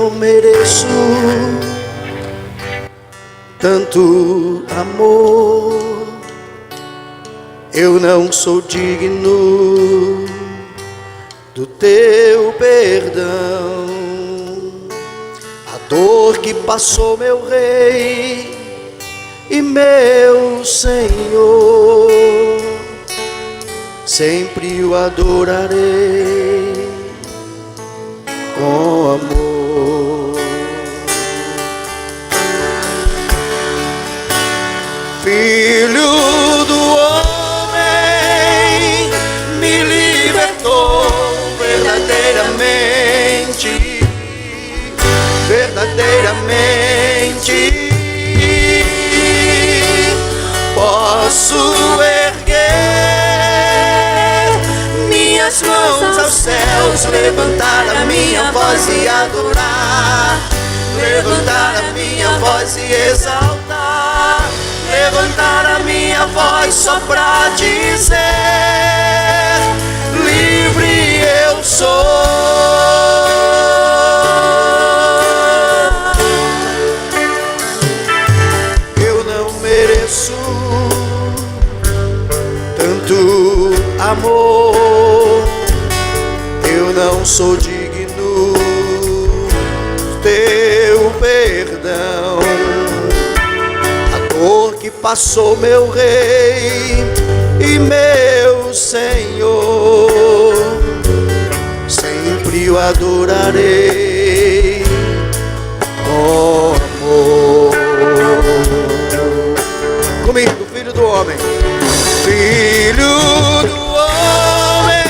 não mereço tanto amor. Eu não sou digno do teu perdão. A dor que passou meu Rei e meu Senhor, sempre o adorarei com amor. Filho do homem, me libertou verdadeiramente, verdadeiramente. Posso erguer minhas mãos aos céus, levantar a minha voz e adorar, levantar a minha voz e exaltar, levantar a minha voz só pra dizer: livre eu sou. Eu não mereço tanto amor, eu não sou digno do teu perdão. A dor que passou meu Rei e meu Senhor, sempre o adorarei com amor. Comigo, filho do homem. Filho do homem,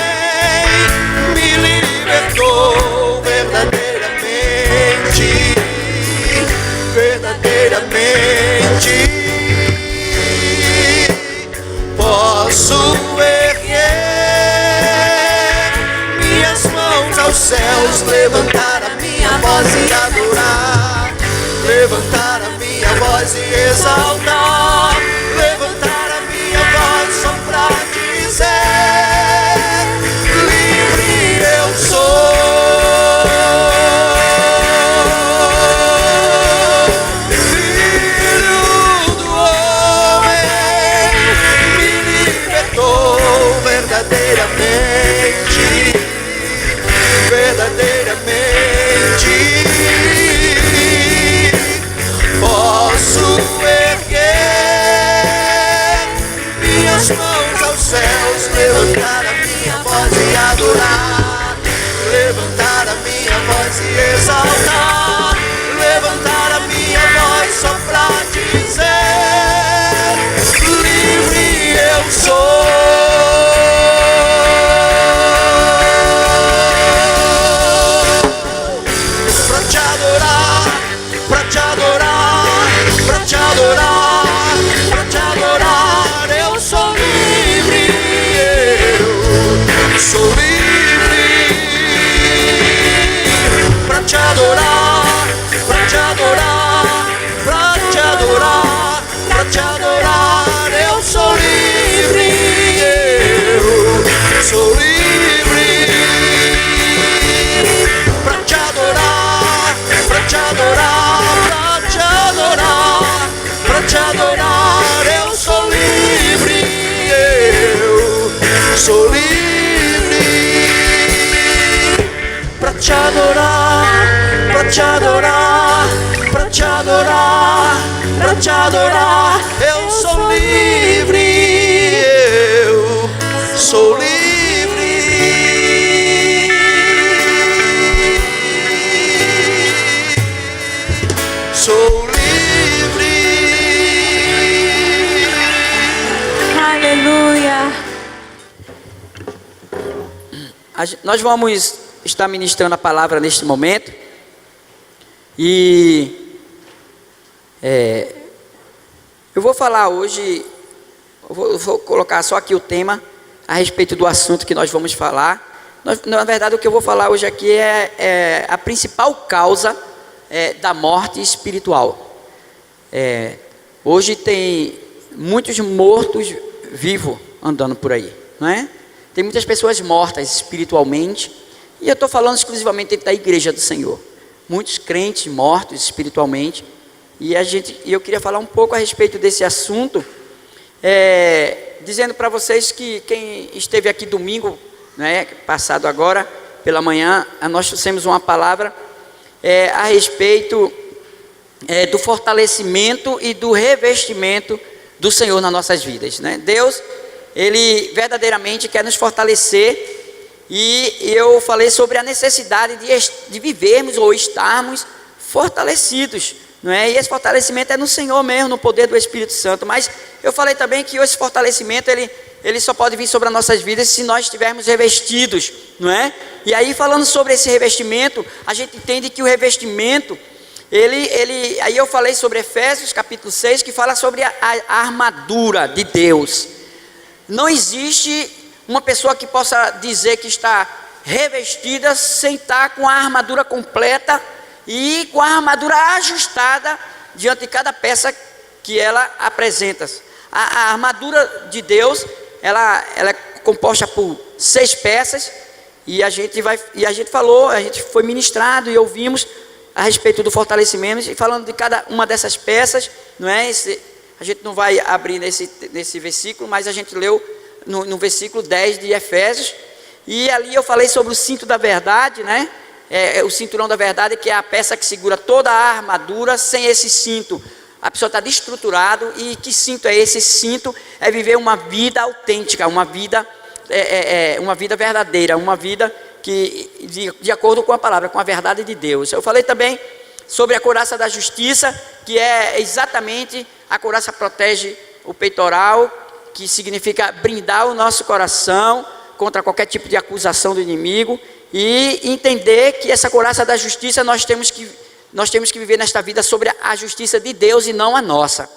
me libertou verdadeiramente, verdadeiramente. Posso erguer minhas mãos aos céus, levantar a minha voz e adorar, levantar a minha voz e exaltar, levantar a minha voz só pra dizer: livre eu sou. Filho do homem, me libertou verdadeiramente, verdadeiramente. Posso erguer minhas mãos aos céus, levantar a minha voz e adorar, levantar a minha voz e exaltar, levantar a minha voz só pra dizer: livre eu sou. Pra te adorar, pra te adorar, pra te adorar, pra te adorar, eu sou livre, eu sou livre. Pra te adorar, pra te adorar, pra te adorar, pra te adorar, eu sou livre, eu sou livre. Pra te adorar, pra te adorar, pra te adorar, pra te adorar, eu sou livre, eu sou livre. Pra te adorar, pra te adorar, pra te adorar, pra te adorar, eu sou livre, eu sou livre. Sou livre. Aleluia. Nós vamos estar ministrando a palavra neste momento. E eu vou falar hoje, eu vou colocar só aqui o tema a respeito do assunto que nós vamos falar. Na verdade, o que eu vou falar hoje aqui é a principal causa da morte espiritual. Hoje tem muitos mortos vivos andando por aí, não é? Tem muitas pessoas mortas espiritualmente, e eu estou falando exclusivamente da igreja do Senhor. muitos crentes mortos espiritualmente. E eu queria falar um pouco a respeito desse assunto, dizendo para vocês que quem esteve aqui domingo, né, passado agora, pela manhã, nós trouxemos uma palavra a respeito do fortalecimento e do revestimento do Senhor nas nossas vidas, né? Deus, Ele verdadeiramente quer nos fortalecer, e eu falei sobre a necessidade de vivermos ou estarmos fortalecidos, não é? E esse fortalecimento é no Senhor mesmo, no poder do Espírito Santo. Mas eu falei também que esse fortalecimento ele só pode vir sobre as nossas vidas se nós estivermos revestidos, não é? E aí, falando sobre esse revestimento, a gente entende que o revestimento, aí eu falei sobre Efésios capítulo 6, que fala sobre a armadura de Deus. Não existe uma pessoa que possa dizer que está revestida sem estar com a armadura completa e com a armadura ajustada diante de cada peça que ela apresenta. A armadura de Deus, ela é composta por 6 peças, e a gente foi ministrado e ouvimos a respeito do fortalecimento, e falando de cada uma dessas peças, não é? A gente não vai abrir nesse versículo, mas a gente leu no versículo 10 de Efésios, e ali eu falei sobre o cinto da verdade, né? O cinturão da verdade, que é a peça que segura toda a armadura. Sem esse cinto, a pessoa está destruturada. E que cinto é esse? Esse cinto é viver uma vida autêntica, uma vida verdadeira, uma vida que de acordo com a palavra, com a verdade de Deus. Eu falei também sobre a couraça da justiça, que é exatamente a couraça protege o peitoral, que significa blindar o nosso coração contra qualquer tipo de acusação do inimigo, e entender que essa couraça da justiça nós temos que viver nesta vida sobre a justiça de Deus e não a nossa.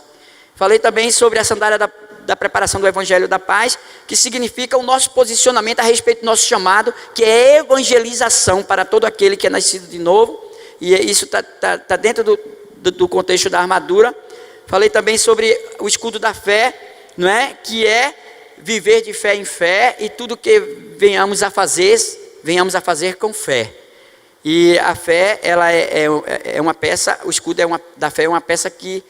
Falei também sobre a sandália da preparação do Evangelho da Paz, que significa o nosso posicionamento a respeito do nosso chamado, que é evangelização para todo aquele que é nascido de novo, e isso está dentro do contexto da armadura. Falei também sobre o escudo da fé, não é? Que é viver de fé em fé, e tudo que venhamos a fazer com fé. E a fé, ela é uma peça, o escudo da fé é uma peça que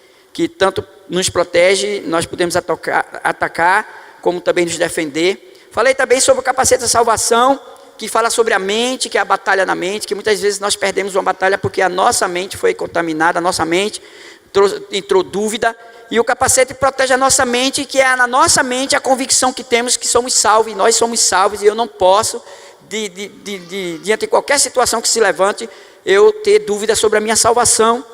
tanto nos protege, nós podemos atacar, como também nos defender. Falei também sobre o capacete da salvação, que fala sobre a mente, que é a batalha na mente, que muitas vezes nós perdemos uma batalha porque a nossa mente foi contaminada, a nossa mente entrou dúvida, e o capacete protege a nossa mente, que é na nossa mente a convicção que temos que somos salvos, e nós somos salvos, e eu não posso, diante de qualquer situação que se levante, eu ter dúvida sobre a minha salvação.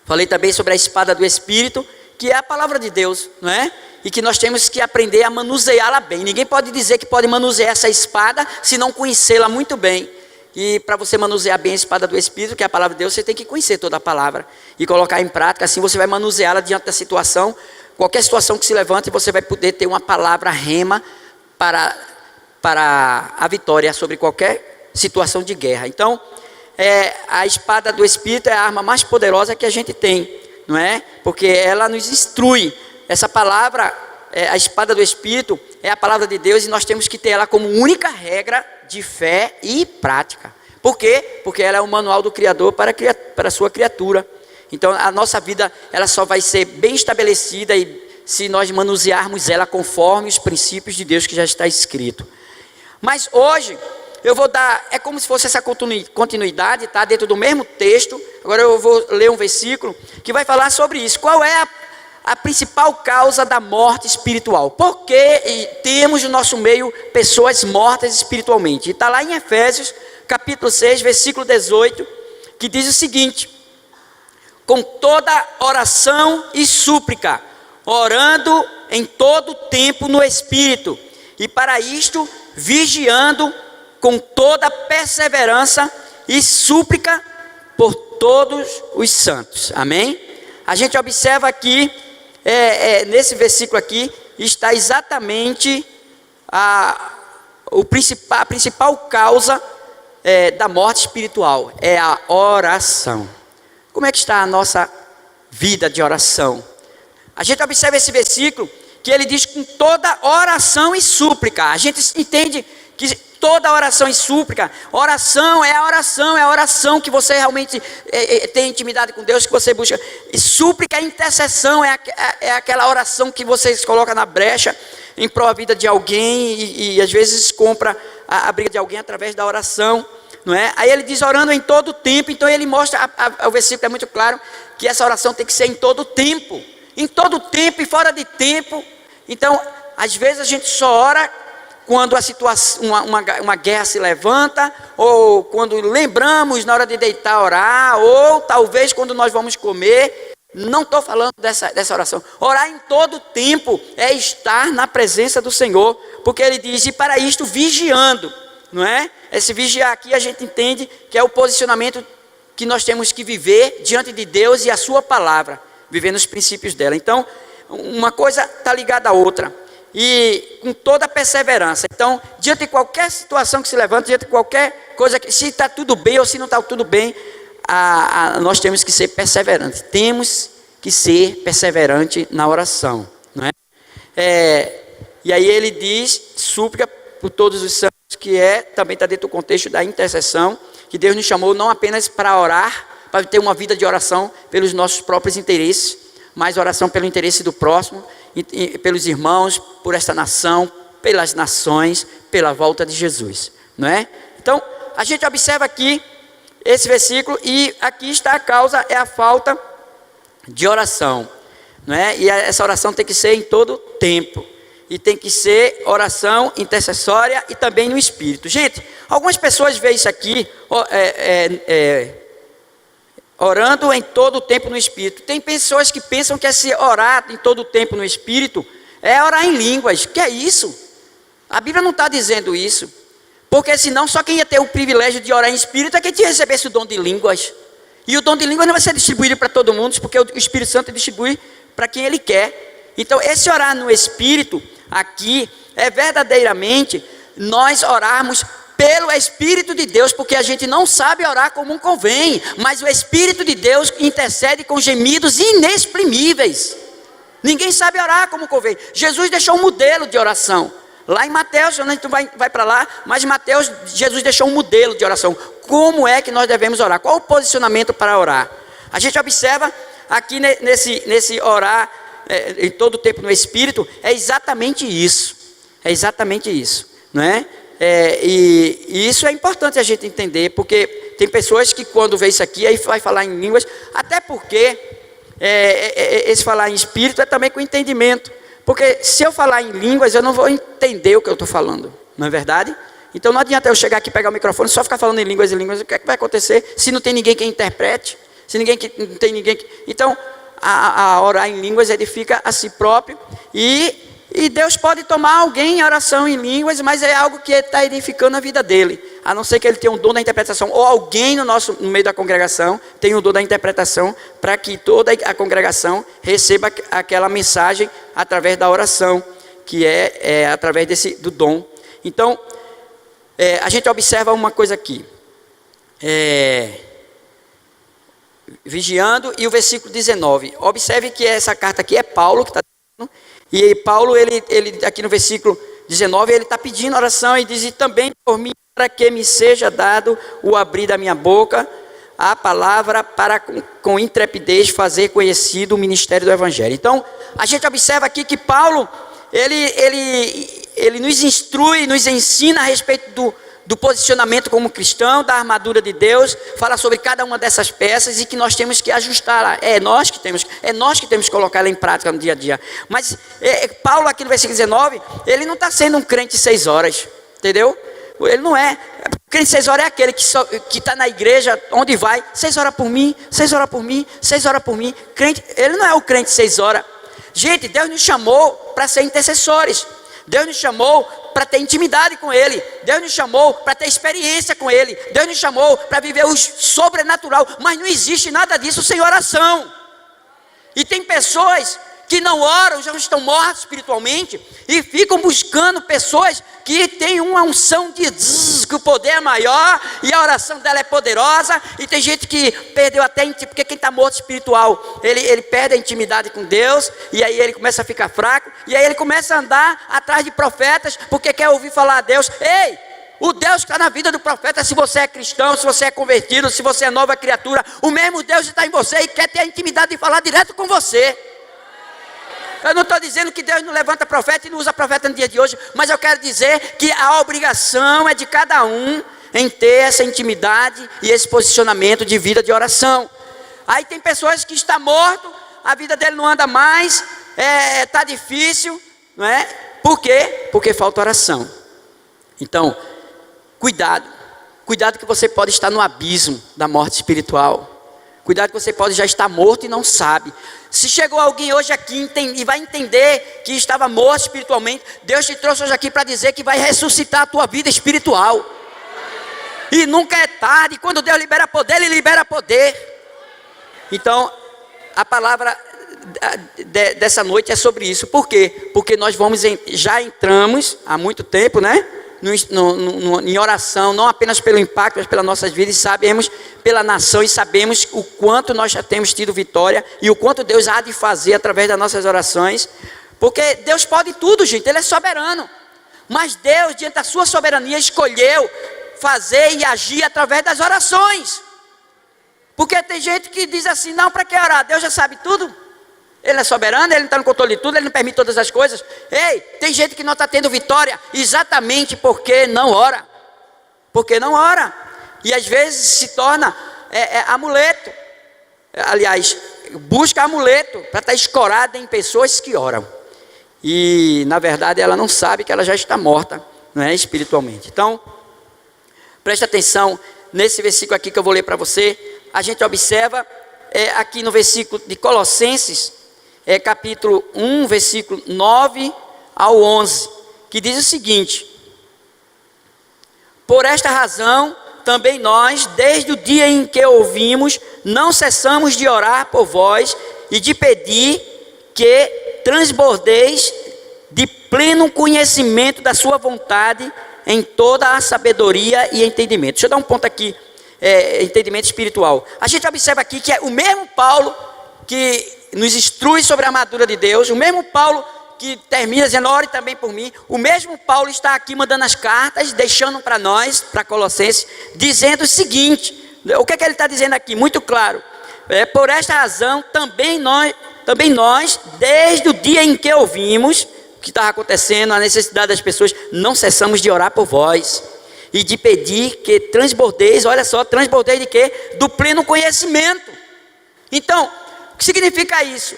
Falei também sobre a espada do Espírito, que é a palavra de Deus, não é? E que nós temos que aprender a manuseá-la bem. Ninguém pode dizer que pode manusear essa espada se não conhecê-la muito bem. E para você manusear bem a espada do Espírito, que é a palavra de Deus, você tem que conhecer toda a palavra e colocar em prática. Assim você vai manuseá-la diante da situação. Qualquer situação que se levante, você vai poder ter uma palavra rema para a vitória sobre qualquer situação de guerra. Então, a espada do Espírito é a arma mais poderosa que a gente tem, não é? Porque ela nos instrui. Essa palavra, a espada do Espírito, é a palavra de Deus, e nós temos que ter ela como única regra de fé e prática. Por quê? Porque ela é o manual do Criador para a sua criatura. Então a nossa vida, ela só vai ser bem estabelecida se nós manusearmos ela conforme os princípios de Deus que já está escrito. Mas hoje eu vou dar, é como se fosse essa continuidade, tá? Dentro do mesmo texto. Agora eu vou ler um versículo que vai falar sobre isso. Qual é a principal causa da morte espiritual? Porque temos no nosso meio pessoas mortas espiritualmente. E está lá em Efésios capítulo 6, versículo 18, que diz o seguinte: com toda oração e súplica, orando em todo tempo no Espírito, e para isto vigiando com toda perseverança e súplica por todos os santos. Amém? A gente observa aqui, nesse versículo aqui, está exatamente a principal causa da morte espiritual, é a oração. Como é que está a nossa vida de oração? A gente observa esse versículo, que ele diz com toda oração e súplica. A gente entende toda oração e súplica. Oração é a oração que você realmente tem intimidade com Deus, que você busca. E súplica, intercessão é aquela oração que você coloca na brecha em prol da vida de alguém e às vezes compra a briga de alguém através da oração, não é? Aí ele diz orando em todo o tempo. Então ele mostra, o versículo é muito claro, que essa oração tem que ser em todo o tempo e fora de tempo. Então às vezes a gente só ora quando a situação, uma guerra se levanta, ou quando lembramos na hora de deitar orar, ou talvez quando nós vamos comer. Não estou falando dessa oração. Orar em todo tempo é estar na presença do Senhor, porque ele diz, e para isto vigiando, não é? Esse vigiar aqui a gente entende que é o posicionamento que nós temos que viver diante de Deus e a sua palavra, vivendo os princípios dela. Então, uma coisa está ligada à outra, e com toda perseverança. Então, diante de qualquer situação que se levanta, diante de qualquer coisa, se está tudo bem ou se não está tudo bem, nós temos que ser perseverantes. Temos que ser perseverante na oração, não é? E aí ele diz, súplica por todos os santos, que também está dentro do contexto da intercessão, que Deus nos chamou não apenas para orar, para ter uma vida de oração pelos nossos próprios interesses, mas oração pelo interesse do próximo, e pelos irmãos, por esta nação, pelas nações, pela volta de Jesus, não é? Então, a gente observa aqui esse versículo, e aqui está a causa, é a falta de oração, não é? E essa oração tem que ser em todo tempo, e tem que ser oração intercessória e também no Espírito. Gente, algumas pessoas veem isso aqui, orando em todo o tempo no Espírito. Tem pessoas que pensam que esse orar em todo o tempo no Espírito é orar em línguas. Que é isso? A Bíblia não está dizendo isso. Porque senão só quem ia ter o privilégio de orar em Espírito é quem tinha recebesse o dom de línguas. E o dom de línguas não vai ser distribuído para todo mundo, porque o Espírito Santo distribui para quem Ele quer. Então esse orar no Espírito aqui é verdadeiramente nós orarmos pelo Espírito de Deus, porque a gente não sabe orar como convém, mas o Espírito de Deus intercede com gemidos inexprimíveis. Ninguém sabe orar como convém. Jesus deixou um modelo de oração. Lá em Mateus, a gente vai para lá, mas em Mateus, Jesus deixou um modelo de oração. Como é que nós devemos orar? Qual o posicionamento para orar? A gente observa aqui nesse orar em todo o tempo no Espírito, é exatamente isso. É exatamente isso, não é? E isso é importante a gente entender, porque tem pessoas que quando vê isso aqui, aí vai falar em línguas, até porque esse falar em Espírito é também com entendimento. Porque se eu falar em línguas, eu não vou entender o que eu estou falando, não é verdade? Então não adianta eu chegar aqui, pegar o microfone e só ficar falando em línguas, o que é que vai acontecer se não tem ninguém que interprete? Se não tem ninguém que... Então, a orar em línguas edifica a si próprio, e Deus pode tomar alguém em oração em línguas, mas é algo que está edificando a vida dele, a não ser que ele tenha um dom da interpretação, ou alguém no meio da congregação tenha um dom da interpretação, para que toda a congregação receba aquela mensagem através da oração, que é através do dom. Então, a gente observa uma coisa aqui, vigiando, e o versículo 19, observe que essa carta aqui é Paulo que está dizendo, e Paulo, ele aqui no versículo 19, ele está pedindo oração, e diz, e também por mim, para que me seja dado o abrir da minha boca, a palavra, para com intrepidez fazer conhecido o ministério do Evangelho. Então, a gente observa aqui que Paulo, ele nos instrui, nos ensina a respeito do posicionamento como cristão, da armadura de Deus, fala sobre cada uma dessas peças, e que nós temos que ajustá-la, é nós que temos que colocar ela em prática no dia a dia. Mas Paulo aqui no versículo 19, ele não está sendo um crente 6 horas, entendeu? Ele não é. O crente 6 horas é aquele que está na igreja, onde vai, 6 horas por mim, 6 horas por mim, 6 horas por mim. Crente, ele não é o crente 6 horas. Gente, Deus nos chamou para ser intercessores. Deus nos chamou para ter intimidade com Ele. Deus nos chamou para ter experiência com Ele. Deus nos chamou para viver o sobrenatural. Mas não existe nada disso sem oração. E tem pessoas que não oram, já estão mortos espiritualmente, e ficam buscando pessoas que têm uma unção de que o poder é maior, e a oração dela é poderosa. E tem gente que perdeu até, porque quem está morto espiritual, ele perde a intimidade com Deus, e aí ele começa a ficar fraco, e aí ele começa a andar atrás de profetas, porque quer ouvir falar a Deus. Ei, O Deus que está na vida do profeta, se você é cristão, se você é convertido, se você é nova criatura, o mesmo Deus está em você e quer ter a intimidade de falar direto com você. Eu não estou dizendo que Deus não levanta profeta e não usa profeta no dia de hoje, mas eu quero dizer que a obrigação é de cada um em ter essa intimidade e esse posicionamento de vida de oração. Aí tem pessoas que estão morto, a vida dele não anda mais, está difícil, não é? Por quê? Porque falta oração. Então, cuidado que você pode estar no abismo da morte espiritual. Cuidado que você pode já estar morto e não sabe. Se chegou alguém hoje aqui e vai entender que estava morto espiritualmente, Deus te trouxe hoje aqui para dizer que vai ressuscitar a tua vida espiritual. E nunca é tarde. Quando Deus libera poder, Ele libera poder. Então, a palavra dessa noite é sobre isso. Por quê? Porque nós já entramos há muito tempo, né? Em oração, não apenas pelo impacto, mas pelas nossas vidas, e sabemos pela nação, e sabemos o quanto nós já temos tido vitória, e o quanto Deus há de fazer através das nossas orações, porque Deus pode tudo, gente, Ele é soberano, mas Deus, diante da sua soberania, escolheu fazer e agir através das orações, porque tem gente que diz assim, não, para que orar? Deus já sabe tudo. Ele é soberano, Ele não está no controle de tudo, Ele não permite todas as coisas. Ei, tem gente que não está tendo vitória exatamente porque não ora. Porque não ora. E às vezes se torna amuleto. Aliás, busca amuleto para estar escorada em pessoas que oram. E na verdade ela não sabe que ela já está morta, não é, espiritualmente. Então, preste atenção nesse versículo aqui que eu vou ler para você. A gente observa aqui no versículo de Colossenses, capítulo 1, versículo 9 ao 11, que diz o seguinte: por esta razão, também nós, desde o dia em que ouvimos, não cessamos de orar por vós e de pedir que transbordeis de pleno conhecimento da sua vontade em toda a sabedoria e entendimento. Deixa eu dar um ponto aqui, entendimento espiritual. A gente observa aqui que é o mesmo Paulo que nos instrui sobre a armadura de Deus, o mesmo Paulo que termina dizendo, ore também por mim, o mesmo Paulo está aqui mandando as cartas, deixando para nós, para Colossenses, dizendo o seguinte, o que é que ele está dizendo aqui? Muito claro, por esta razão, também nós, desde o dia em que ouvimos o que estava acontecendo, a necessidade das pessoas, não cessamos de orar por vós, e de pedir que transbordeis, olha só, transbordeis de quê? Do pleno conhecimento. Então, o que significa isso?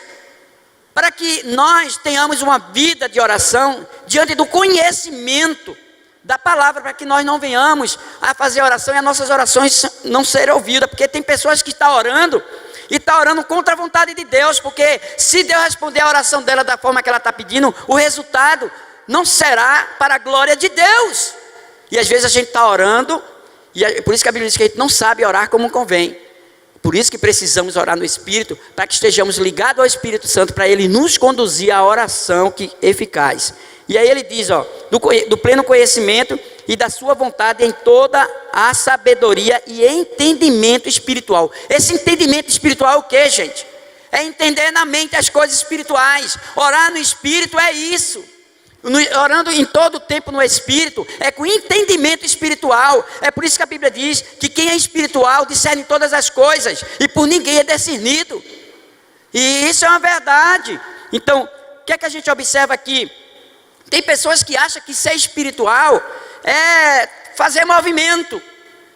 Para que nós tenhamos uma vida de oração diante do conhecimento da palavra, para que nós não venhamos a fazer oração e as nossas orações não serem ouvidas, porque tem pessoas que estão orando e estão orando contra a vontade de Deus, porque se Deus responder a oração dela da forma que ela está pedindo, o resultado não será para a glória de Deus. E às vezes a gente está orando, e é por isso que a Bíblia diz que a gente não sabe orar como convém. Por isso que precisamos orar no Espírito, para que estejamos ligados ao Espírito Santo, para Ele nos conduzir à oração eficaz. E aí ele diz, do pleno conhecimento e da sua vontade em toda a sabedoria e entendimento espiritual. Esse entendimento espiritual é o que, gente? É entender na mente as coisas espirituais. Orar no Espírito é isso. Orando em todo o tempo no Espírito, é com entendimento espiritual. É por isso que a Bíblia diz que quem é espiritual discerne todas as coisas, e por ninguém é discernido. E isso é uma verdade. Então, o que é que a gente observa aqui? Tem pessoas que acham que ser espiritual é fazer movimento,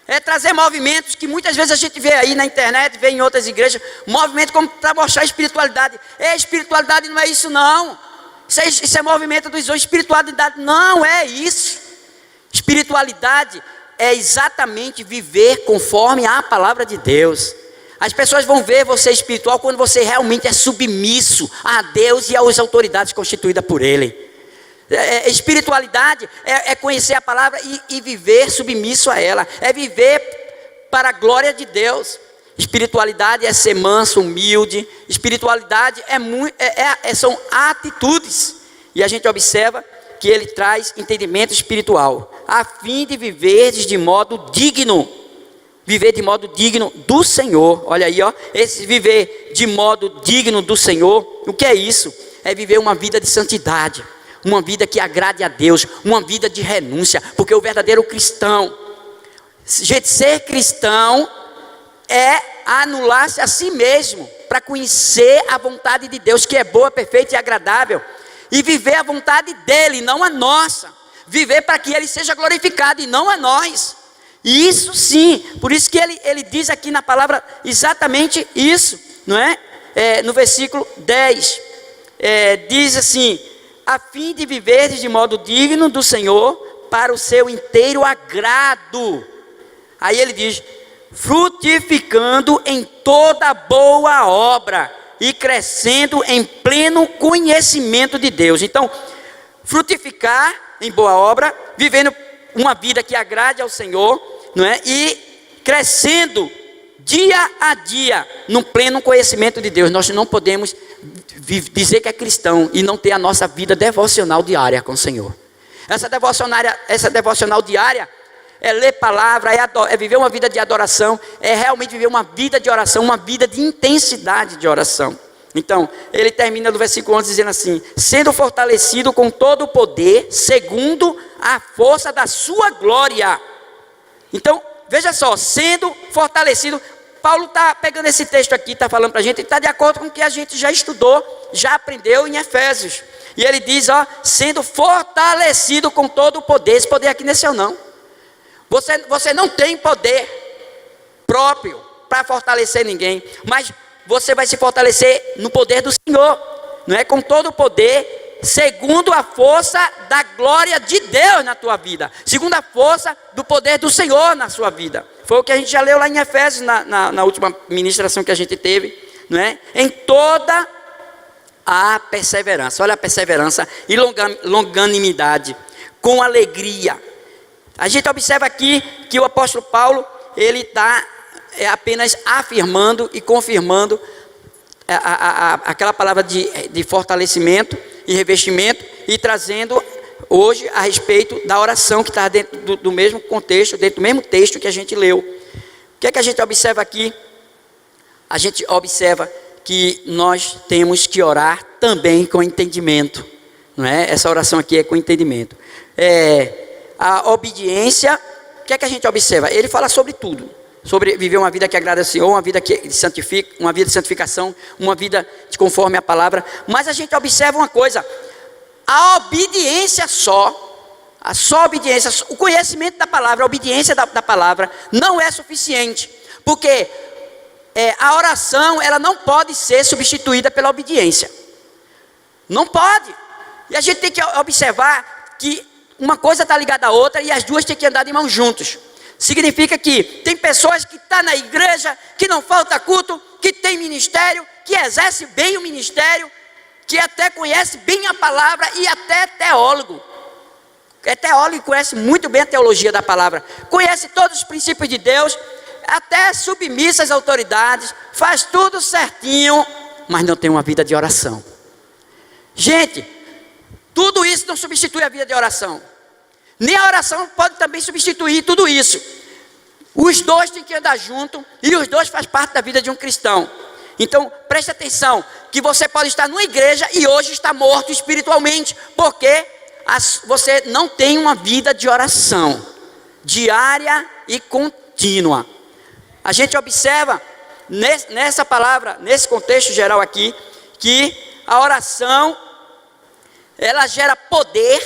é trazer movimentos que muitas vezes a gente vê aí na internet, vê em outras igrejas, movimento como para mostrar espiritualidade. Espiritualidade não é isso não. Isso é movimento dos homens. Espiritualidade não é isso. Espiritualidade é exatamente viver conforme a palavra de Deus. As pessoas vão ver você espiritual quando você realmente é submisso a Deus e às autoridades constituídas por Ele. Espiritualidade é conhecer a palavra e viver submisso a ela. É viver para a glória de Deus. Espiritualidade é ser manso, humilde. Espiritualidade são atitudes. E a gente observa que ele traz entendimento espiritual, a fim de viver de modo digno. Viver de modo digno do Senhor. Olha aí, esse viver de modo digno do Senhor. O que é isso? É viver uma vida de santidade. uma vida que agrade a Deus, uma vida de renúncia, porque o verdadeiro cristão, gente, ser cristão é anular-se a si mesmo, para conhecer a vontade de Deus, que é boa, perfeita e agradável, e viver a vontade dele, não a nossa, viver para que ele seja glorificado e não a nós. E isso sim, por isso que ele diz aqui na palavra exatamente isso, não é? No versículo 10, diz assim: a fim de viveres de modo digno do Senhor, para o seu inteiro agrado. Aí ele diz: frutificando em toda boa obra e crescendo em pleno conhecimento de Deus. Então, frutificar em boa obra, vivendo uma vida que agrade ao Senhor, não é? E crescendo dia a dia no pleno conhecimento de Deus. Nós não podemos dizer que é cristão e não ter a nossa vida devocional diária com o Senhor. Essa devocional diária é ler palavra, é viver uma vida de adoração, é realmente viver uma vida de oração, uma vida de intensidade de oração. Então, ele termina no versículo 11 dizendo assim: sendo fortalecido com todo o poder, segundo a força da sua glória. Então, veja só, sendo fortalecido. Paulo está pegando esse texto aqui, está falando para a gente, e está de acordo com o que a gente já estudou, já aprendeu em Efésios. E ele diz, ó, sendo fortalecido com todo o poder. Esse poder aqui não é seu não. Você não tem poder próprio para fortalecer ninguém, mas você vai se fortalecer no poder do Senhor, não é? Com todo o poder, segundo a força da glória de Deus na tua vida, segundo a força do poder do Senhor na sua vida. Foi o que a gente já leu lá em Efésios, na última ministração que a gente teve, não é? Em toda a perseverança, olha a perseverança e longanimidade, com alegria. A gente observa aqui que o apóstolo Paulo, ele está apenas afirmando e confirmando aquela palavra de fortalecimento e revestimento, e trazendo hoje a respeito da oração que está dentro do mesmo contexto, dentro do mesmo texto que a gente leu. O que é que a gente observa aqui? A gente observa que nós temos que orar também com entendimento, não é? Essa oração aqui é com entendimento. A obediência, o que é que a gente observa? Ele fala sobre tudo, sobre viver uma vida que agrada ao Senhor, uma vida que santifica, uma vida de santificação, uma vida de conforme a palavra. Mas a gente observa uma coisa: a obediência a só obediência, o conhecimento da palavra, a obediência da palavra não é suficiente, porque a oração, ela não pode ser substituída pela obediência, não pode. E a gente tem que observar que uma coisa está ligada à outra, e as duas têm que andar de mãos juntos. Significa que tem pessoas que estão na igreja, que não falta culto, que tem ministério, que exerce bem o ministério, que até conhece bem a palavra, e até teólogo. É teólogo e conhece muito bem a teologia da palavra, conhece todos os princípios de Deus, até submissa às autoridades, faz tudo certinho, mas não tem uma vida de oração. Gente, tudo isso não substitui a vida de oração. Nem a oração pode também substituir tudo isso. Os dois têm que andar junto, e os dois fazem parte da vida de um cristão. Então, preste atenção, que você pode estar numa igreja e hoje está morto espiritualmente, porque você não tem uma vida de oração diária e contínua. A gente observa nessa palavra, nesse contexto geral aqui, que a oração, ela gera poder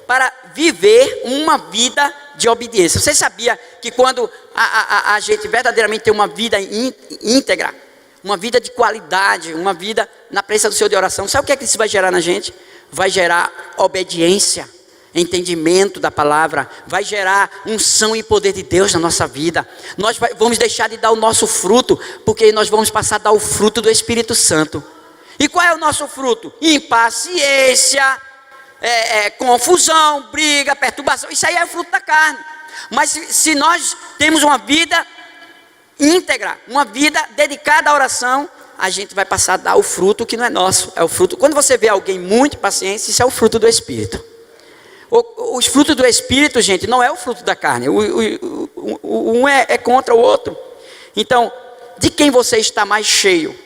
para viver uma vida de obediência. Você sabia que quando a gente verdadeiramente tem uma vida íntegra, uma vida de qualidade, uma vida na presença do Senhor de oração, sabe o que é que isso vai gerar na gente? Vai gerar obediência, entendimento da palavra, vai gerar unção e poder de Deus na nossa vida. Nós vamos deixar de dar o nosso fruto, porque nós vamos passar a dar o fruto do Espírito Santo. E qual é o nosso fruto? Impaciência, confusão, briga, perturbação. Isso aí é o fruto da carne. Mas se nós temos uma vida íntegra, uma vida dedicada à oração, a gente vai passar a dar o fruto que não é nosso. É o fruto. Quando você vê alguém muito paciente, isso é o fruto do Espírito. Os frutos do Espírito, gente, não é o fruto da carne. Um é contra o outro. Então, de quem você está mais cheio?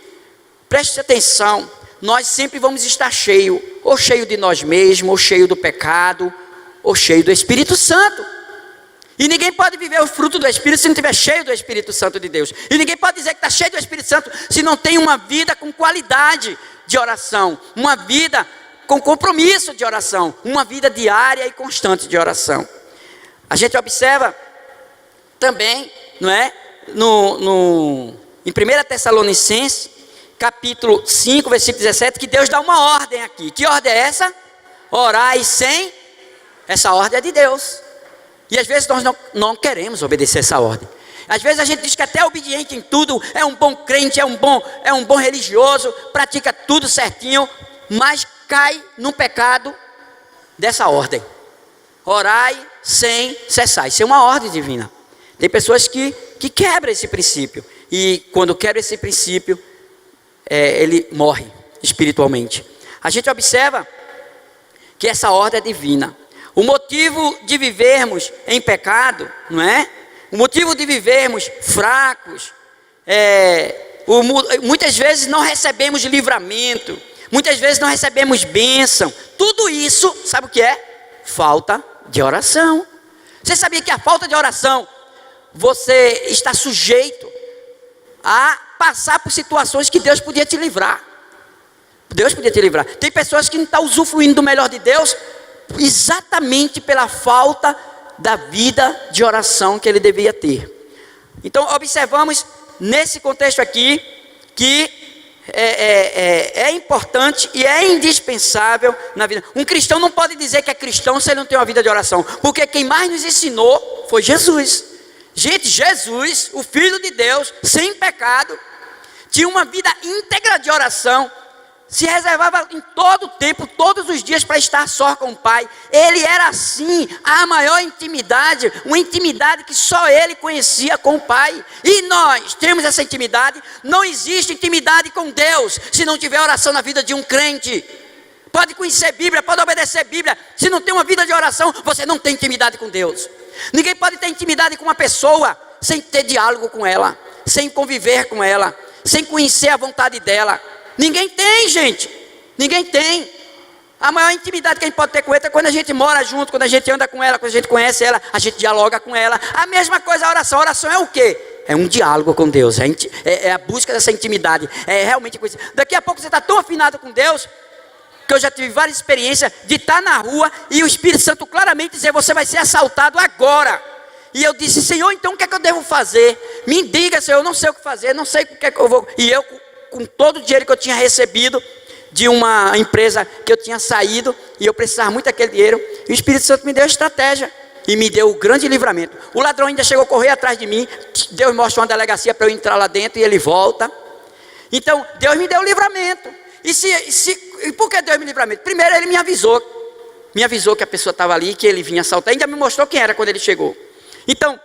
Preste atenção. nós sempre vamos estar cheio, ou cheio de nós mesmos, ou cheio do pecado, ou cheio do Espírito Santo. E ninguém pode viver o fruto do Espírito se não estiver cheio do Espírito Santo de Deus. E ninguém pode dizer que está cheio do Espírito Santo se não tem uma vida com qualidade de oração, uma vida com compromisso de oração, uma vida diária e constante de oração. A gente observa também, não é? Em 1 Tessalonicenses, capítulo 5, versículo 17, que Deus dá uma ordem aqui. Que ordem é essa? Orai sem. Essa ordem é de Deus. E às vezes nós não queremos obedecer essa ordem. Às vezes a gente diz que até obediente em tudo, é um bom crente, é um bom religioso, pratica tudo certinho, mas cai no pecado dessa ordem. Orai sem cessar. Isso é uma ordem divina. Tem pessoas que quebram esse princípio. E quando quebra esse princípio, ele morre espiritualmente. A gente observa que essa ordem é divina. O motivo de vivermos em pecado, não é? O motivo de vivermos fracos, muitas vezes não recebemos livramento, muitas vezes não recebemos bênção. Tudo isso, sabe o que é? Falta de oração. Você sabia que a falta de oração, você está sujeito a passar por situações que Deus podia te livrar. Deus podia te livrar. Tem pessoas que não estão usufruindo do melhor de Deus exatamente pela falta da vida de oração que ele devia ter. Então observamos nesse contexto aqui que é importante e é indispensável na vida. Um cristão não pode dizer que é cristão se ele não tem uma vida de oração, porque quem mais nos ensinou foi Jesus. Gente, Jesus, o Filho de Deus, sem pecado, tinha uma vida íntegra de oração, se reservava em todo o tempo, todos os dias, para estar só com o Pai. Ele era assim, a maior intimidade, uma intimidade que só ele conhecia com o Pai. E nós temos essa intimidade. Não existe intimidade com Deus se não tiver oração na vida de um crente. Pode conhecer Bíblia, pode obedecer Bíblia, se não tem uma vida de oração, você não tem intimidade com Deus. Ninguém pode ter intimidade com uma pessoa sem ter diálogo com ela, sem conviver com ela, sem conhecer a vontade dela. Ninguém tem, gente. Ninguém tem. A maior intimidade que a gente pode ter com ela é quando a gente mora junto, quando a gente anda com ela, quando a gente conhece ela, a gente dialoga com ela. A mesma coisa a oração. A oração é o quê? É um diálogo com Deus. É a busca dessa intimidade. É realmente coisa. Daqui a pouco você está tão afinado com Deus, que eu já tive várias experiências de estar na rua e o Espírito Santo claramente dizer: você vai ser assaltado agora. E eu disse: Senhor, então o que é que eu devo fazer? Me diga, Senhor, eu não sei o que fazer, não sei o que é que eu vou. E eu, com todo o dinheiro que eu tinha recebido de uma empresa que eu tinha saído, e eu precisava muito daquele dinheiro, e o Espírito Santo me deu a estratégia e me deu o grande livramento. O ladrão ainda chegou a correr atrás de mim. Deus mostra uma delegacia para eu entrar lá dentro e ele volta. Então Deus me deu o livramento. E por que Deus me livramento? Primeiro ele me avisou que a pessoa estava ali, que ele vinha assaltar, ainda me mostrou quem era quando ele chegou. Então,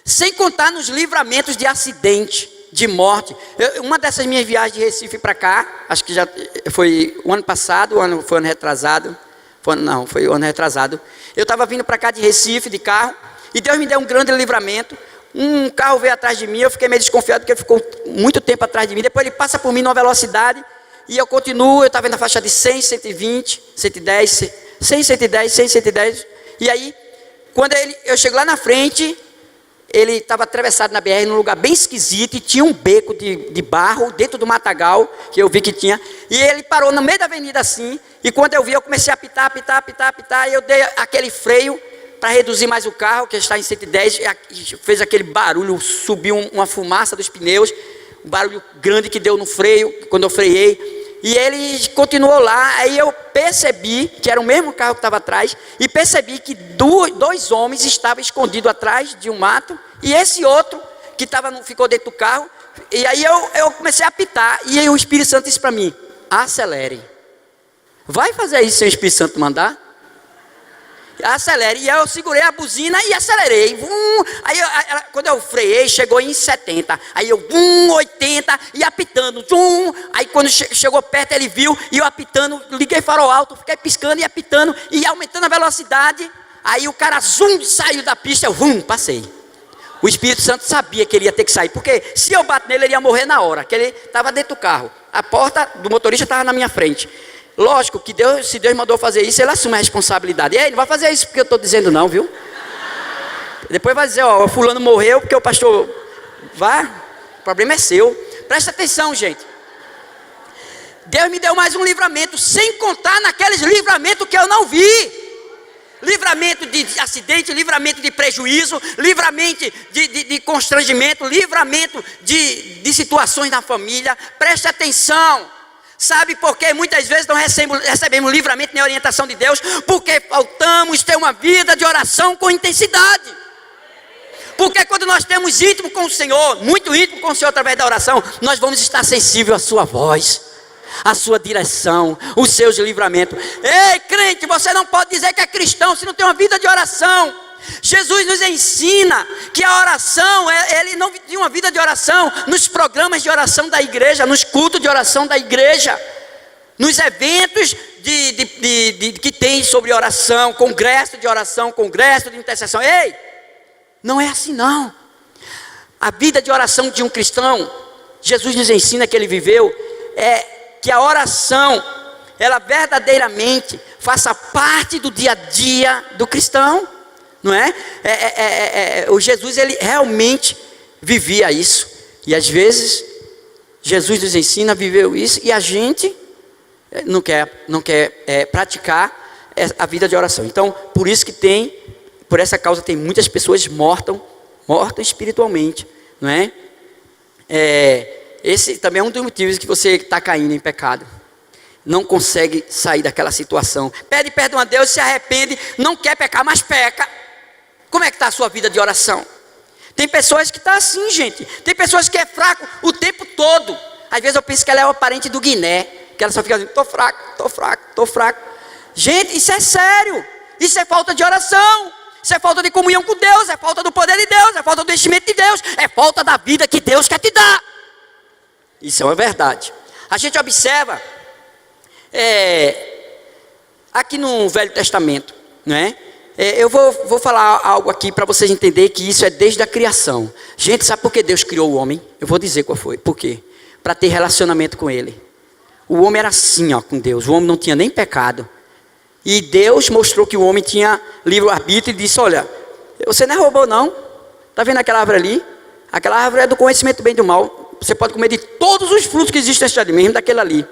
sem contar nos livramentos de acidente, de morte. Uma dessas minhas viagens de Recife para cá, acho que já foi o ano passado, foi o ano retrasado. Foi o ano retrasado. Eu estava vindo para cá de Recife, de carro, e Deus me deu um grande livramento. Um carro veio atrás de mim, eu fiquei meio desconfiado, porque ele ficou muito tempo atrás de mim. Depois ele passa por mim numa velocidade, e eu continuo, eu estava na faixa de 100, 120, 110, 100, 110, 100, 110. E aí, quando eu chego lá na frente, ele estava atravessado na BR num lugar bem esquisito, e tinha um beco de barro dentro do matagal, que eu vi que tinha, e ele parou no meio da avenida assim, e quando eu vi, eu comecei a apitar, e eu dei aquele freio para reduzir mais o carro, que está em 110, e fez aquele barulho, subiu uma fumaça dos pneus, um barulho grande que deu no freio, quando eu freiei. E ele continuou lá, aí eu percebi que era o mesmo carro que estava atrás, e percebi que dois homens estavam escondidos atrás de um mato, e esse outro que ficou dentro do carro, e aí eu comecei a apitar, e aí o Espírito Santo disse para mim: acelere. Vai fazer isso sem o Espírito Santo mandar? Acelere. E eu segurei a buzina e acelerei. Aí quando eu freiei, chegou em 70. Aí eu 80 e apitando. Aí quando chegou perto, ele viu, e eu apitando, liguei farol alto, fiquei piscando e apitando e aumentando a velocidade. Aí o cara saiu da pista, eu passei. O Espírito Santo sabia que ele ia ter que sair, porque se eu bato nele, ele ia morrer na hora, que ele estava dentro do carro. a porta do motorista estava na minha frente. Lógico que Deus, se Deus mandou fazer isso, ele assume a responsabilidade. Ei, não vai fazer isso porque eu estou dizendo não, viu? Depois vai dizer, ó, fulano morreu porque o pastor... Vai, o problema é seu. Presta atenção, gente. Deus me deu mais um livramento, sem contar naqueles livramentos que eu não vi. Livramento de acidente, livramento de prejuízo, livramento de constrangimento, livramento de situações na família. Preste atenção. Sabe por que muitas vezes não recebemos livramento nem orientação de Deus? Porque faltamos ter uma vida de oração com intensidade. Porque quando nós temos íntimo com o Senhor, muito íntimo com o Senhor através da oração, nós vamos estar sensíveis à sua voz, a sua direção, os seus livramentos. Ei, crente, você não pode dizer que é cristão se não tem uma vida de oração. Jesus nos ensina que a oração, ele não tinha uma vida de oração nos programas de oração da igreja, nos cultos de oração da igreja, nos eventos que tem sobre oração, congresso de oração, congresso de intercessão. Ei, não é assim não. A vida de oração de um cristão, Jesus nos ensina que ele viveu, que a oração, ela verdadeiramente faça parte do dia a dia do cristão, não é? O Jesus, ele realmente vivia isso, e às vezes Jesus nos ensina, viveu isso, e a gente não quer praticar a vida de oração. Então, por isso que por essa causa tem muitas pessoas mortas espiritualmente, não é? Esse também é um dos motivos que você está caindo em pecado. Não consegue sair daquela situação. Pede perdão a Deus, se arrepende, não quer pecar, mas peca. Como é que está a sua vida de oração? Tem pessoas que estão assim, gente. Tem pessoas que é fraco o tempo todo. Às vezes eu penso que ela é uma parente do Guiné, que ela só fica dizendo, estou fraco. Gente, isso é sério. Isso é falta de oração. Isso é falta de comunhão com Deus. É falta do poder de Deus. É falta do enchimento de Deus. É falta da vida que Deus quer te dar. Isso é uma verdade. A gente observa aqui no Velho Testamento, não é? Eu vou falar algo aqui para vocês entenderem que isso é desde a criação. Gente, sabe por que Deus criou o homem? Eu vou dizer qual foi. Por quê? Para ter relacionamento com Ele. O homem era assim, ó, com Deus. O homem não tinha nem pecado. E Deus mostrou que o homem tinha livre-arbítrio e disse, olha, você não é robô não. Está vendo aquela árvore ali? Aquela árvore é do conhecimento do bem e do mal. Você pode comer de todos os frutos que existem nesse jardim, mesmo daquele ali.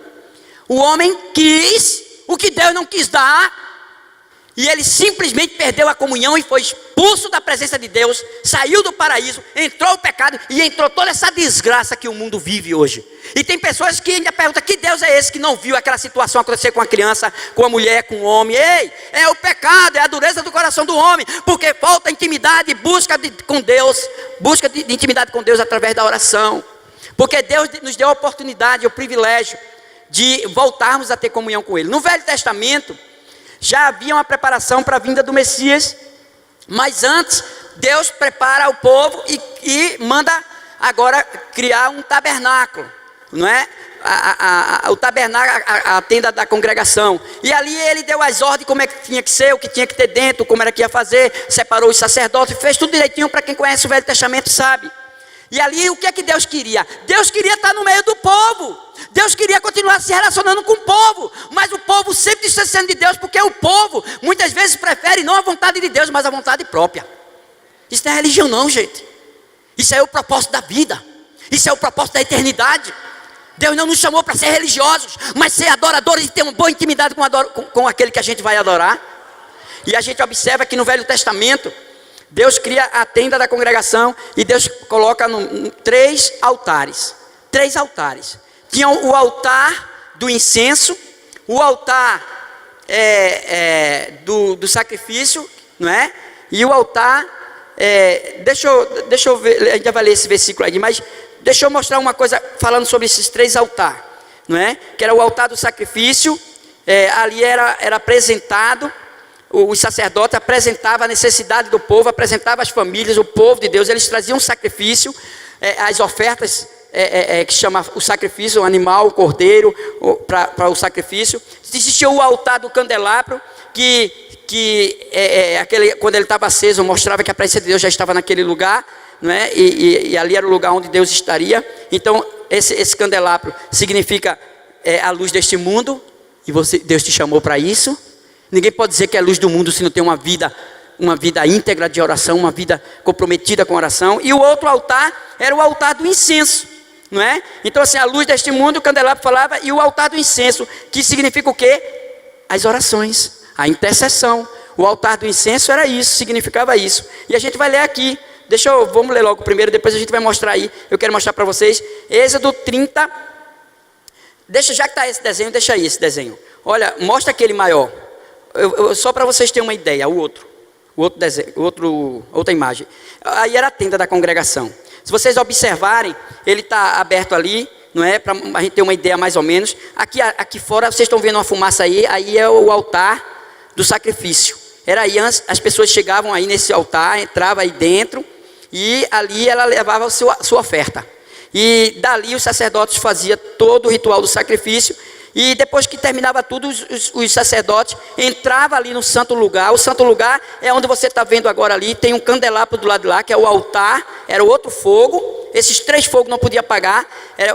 O homem quis o que Deus não quis dar. E ele simplesmente perdeu a comunhão e foi expulso da presença de Deus. Saiu do paraíso, entrou o pecado e entrou toda essa desgraça que o mundo vive hoje. E tem pessoas que ainda perguntam, que Deus é esse que não viu aquela situação acontecer com a criança, com a mulher, com o homem? Ei, é o pecado, é a dureza do coração do homem. Porque falta intimidade, busca com Deus. Busca de intimidade com Deus através da oração. Porque Deus nos deu a oportunidade, o privilégio de voltarmos a ter comunhão com Ele. No Velho Testamento, já havia uma preparação para a vinda do Messias. Mas antes, Deus prepara o povo e manda agora criar um tabernáculo. Não é? O tabernáculo, a tenda da congregação. E ali ele deu as ordens, como é que tinha que ser, o que tinha que ter dentro, como era que ia fazer. Separou os sacerdotes, fez tudo direitinho. Para quem conhece o Velho Testamento sabe. E ali o que é que Deus queria? Deus queria estar no meio do povo. Deus queria continuar se relacionando com o povo. Mas o povo sempre distanciando de Deus, porque o povo muitas vezes prefere não a vontade de Deus, mas a vontade própria. Isso não é religião não, gente. Isso é o propósito da vida. Isso é o propósito da eternidade. Deus não nos chamou para ser religiosos, mas ser adoradores e ter uma boa intimidade com aquele que a gente vai adorar. E a gente observa que no Velho Testamento Deus cria a tenda da congregação e Deus coloca 3 altares. 3 altares. Tinha o altar do incenso, o altar do sacrifício, não é? E o altar, deixa eu ver, a gente vai ler esse versículo aqui, mas deixa eu mostrar uma coisa falando sobre esses 3 altares, não é? Que era o altar do sacrifício, ali era apresentado. Os sacerdotes apresentavam a necessidade do povo, apresentavam as famílias, o povo de Deus. Eles traziam um sacrifício, as ofertas que chama o sacrifício, o animal, o cordeiro, para o sacrifício. Existia o altar do candelabro, quando ele estava aceso, mostrava que a presença de Deus já estava naquele lugar, não é? E ali era o lugar onde Deus estaria. Então esse candelabro significa a luz deste mundo, e Deus te chamou para isso. Ninguém pode dizer que é a luz do mundo se não tem uma vida íntegra de oração, uma vida comprometida com oração. E o outro altar era o altar do incenso, não é? Então assim, a luz deste mundo, o candelabro falava, e o altar do incenso, que significa o quê? As orações, a intercessão. O altar do incenso era isso, significava isso. E a gente vai ler aqui. Vamos ler logo primeiro, depois a gente vai mostrar aí. Eu quero mostrar para vocês, Êxodo 30. Já que está esse desenho, deixa aí esse desenho. Olha, mostra aquele maior. Só para vocês terem uma ideia, outra imagem. Aí era a tenda da congregação. Se vocês observarem, ele está aberto ali, não é? Para a gente ter uma ideia mais ou menos. Aqui fora, vocês estão vendo uma fumaça aí é o altar do sacrifício. Era aí, as pessoas chegavam aí nesse altar, entravam aí dentro, e ali ela levava a sua oferta. E dali os sacerdotes faziam todo o ritual do sacrifício. E depois que terminava tudo, os sacerdotes entravam ali no santo lugar. O santo lugar é onde você está vendo agora ali. Tem um candelabro do lado de lá, que é o altar. Era o outro fogo. Esses 3 fogos não podia apagar.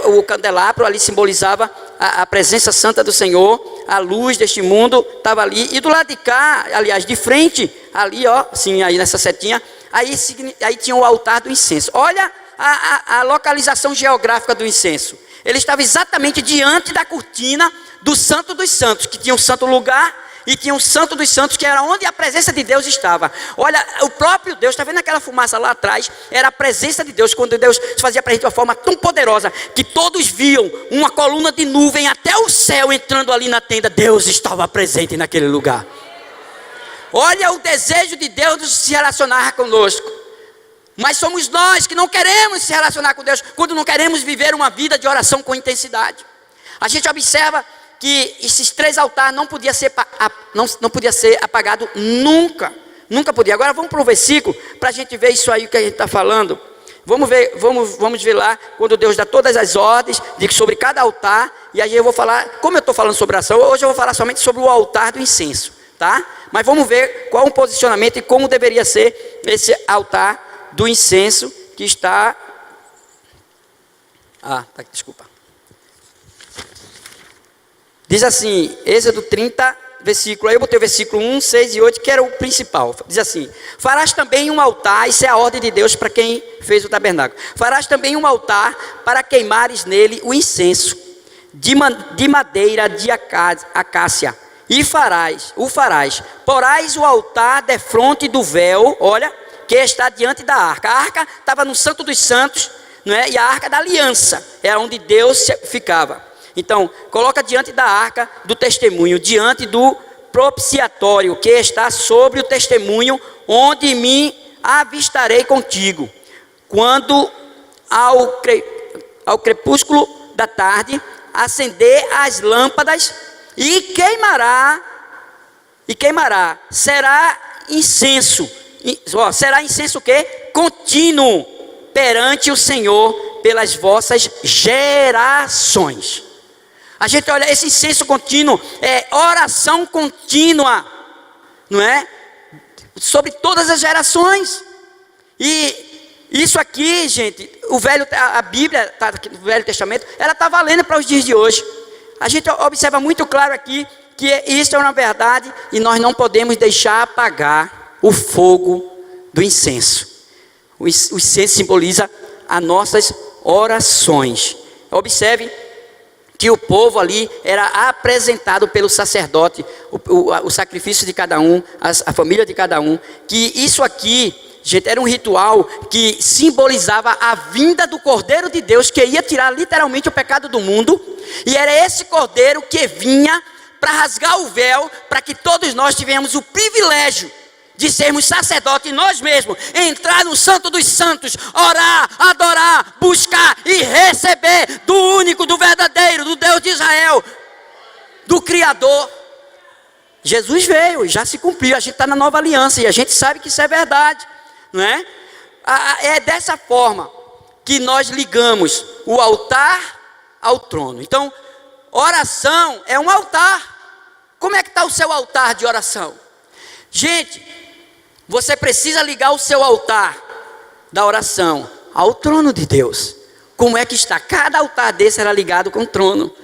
O candelabro ali simbolizava a presença santa do Senhor. A luz deste mundo estava ali. E do lado de cá, aliás, de frente, ali, ó, assim, aí nessa setinha, aí tinha o altar do incenso. Olha a localização geográfica do incenso. Ele estava exatamente diante da cortina do Santo dos Santos, que tinha um santo lugar e tinha um Santo dos Santos, que era onde a presença de Deus estava. Olha, o próprio Deus, está vendo aquela fumaça lá atrás? Era a presença de Deus, quando Deus se fazia para a gente de uma forma tão poderosa, que todos viam uma coluna de nuvem até o céu entrando ali na tenda. Deus estava presente naquele lugar. Olha o desejo de Deus de se relacionar conosco. Mas somos nós que não queremos se relacionar com Deus, quando não queremos viver uma vida de oração com intensidade. A gente observa que esses 3 altares não podia ser apagado nunca. Nunca podia. Agora vamos para o versículo, para a gente ver isso aí que a gente está falando. Vamos ver lá, quando Deus dá todas as ordens sobre cada altar. E aí eu vou falar, como eu estou falando sobre oração, hoje eu vou falar somente sobre o altar do incenso, tá? Mas vamos ver qual o posicionamento e como deveria ser esse altar do incenso que está... desculpa. Diz assim, Êxodo 30, versículo... Aí eu botei o versículo 1, 6 e 8, que era o principal. Diz assim: farás também um altar, isso é a ordem de Deus para quem fez o tabernáculo. Farás também um altar para queimares nele o incenso, de madeira de acácia. E o farás. Porás o altar defronte do véu, olha... que está diante da arca. A arca estava no Santo dos Santos, não é? E a arca da aliança era onde Deus ficava. Então, coloca diante da arca do testemunho, diante do propiciatório, que está sobre o testemunho, onde me avistarei contigo. Quando ao crepúsculo da tarde acender as lâmpadas e queimará. Será incenso. Será incenso o quê? Contínuo perante o Senhor pelas vossas gerações. A gente olha, esse incenso contínuo é oração contínua, não é? Sobre todas as gerações. E isso aqui, gente, a Bíblia, o Velho Testamento, ela está valendo para os dias de hoje. A gente observa muito claro aqui que isso é uma verdade e nós não podemos deixar apagar o fogo do incenso. O incenso simboliza as nossas orações. Observe que o povo ali era apresentado pelo sacerdote, o sacrifício de cada um, a família de cada um. Que isso aqui, gente, era um ritual que simbolizava a vinda do Cordeiro de Deus, que ia tirar literalmente o pecado do mundo. E era esse Cordeiro que vinha para rasgar o véu, para que todos nós tivéssemos o privilégio de sermos sacerdotes nós mesmos, entrar no Santo dos Santos, orar, adorar, buscar e receber do único, do verdadeiro, do Deus de Israel, do Criador. Jesus veio, já se cumpriu, a gente está na nova aliança e a gente sabe que isso é verdade, não é? É dessa forma que nós ligamos o altar ao trono. Então, oração é um altar. Como é que está o seu altar de oração? Gente, você precisa ligar o seu altar da oração ao trono de Deus. como é que está. Cada altar desse era ligado com o trono.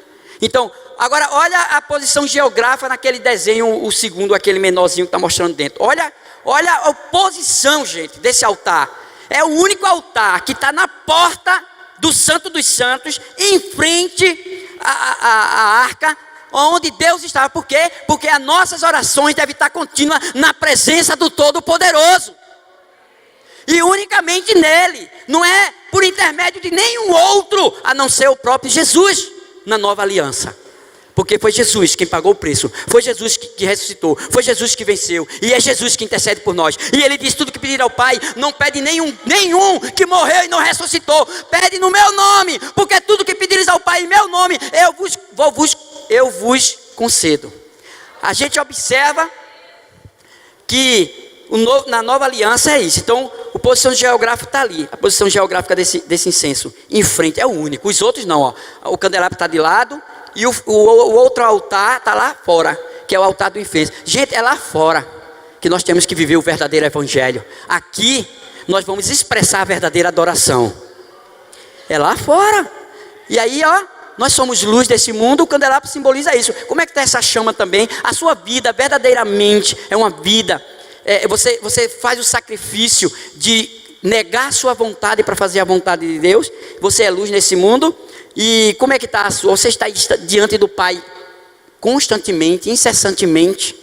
Então, agora olha a posição geográfica naquele desenho, o segundo, aquele menorzinho que está mostrando dentro. Olha a posição, gente, desse altar. É o único altar que está na porta do Santo dos Santos, em frente à arca, onde Deus estava. Por quê? Porque as nossas orações devem estar contínuas na presença do Todo-Poderoso. E unicamente nele, não é por intermédio de nenhum outro, a não ser o próprio Jesus, na nova aliança. Porque foi Jesus quem pagou o preço, foi Jesus que ressuscitou, foi Jesus que venceu, e é Jesus que intercede por nós. E ele diz: tudo que pedir ao Pai, não pede nenhum que morreu e não ressuscitou, pede no meu nome, porque tudo que pedires ao Pai em meu nome, eu vos concedo. A gente observa que na nova aliança é isso. Então, a posição geográfica está ali. A posição geográfica desse incenso, em frente, é o único. Os outros não, ó. O candelabro está de lado e o outro altar está lá fora, que é o altar do incenso. Gente, é lá fora que nós temos que viver o verdadeiro evangelho. Aqui, nós vamos expressar a verdadeira adoração. É lá fora. E aí, ó, nós somos luz desse mundo, o candelabro simboliza isso. Como é que está essa chama também? A sua vida, verdadeiramente, é uma vida... Você faz o sacrifício de negar a sua vontade para fazer a vontade de Deus. Você é luz nesse mundo. E como é que está a sua? Você está diante do Pai constantemente, incessantemente,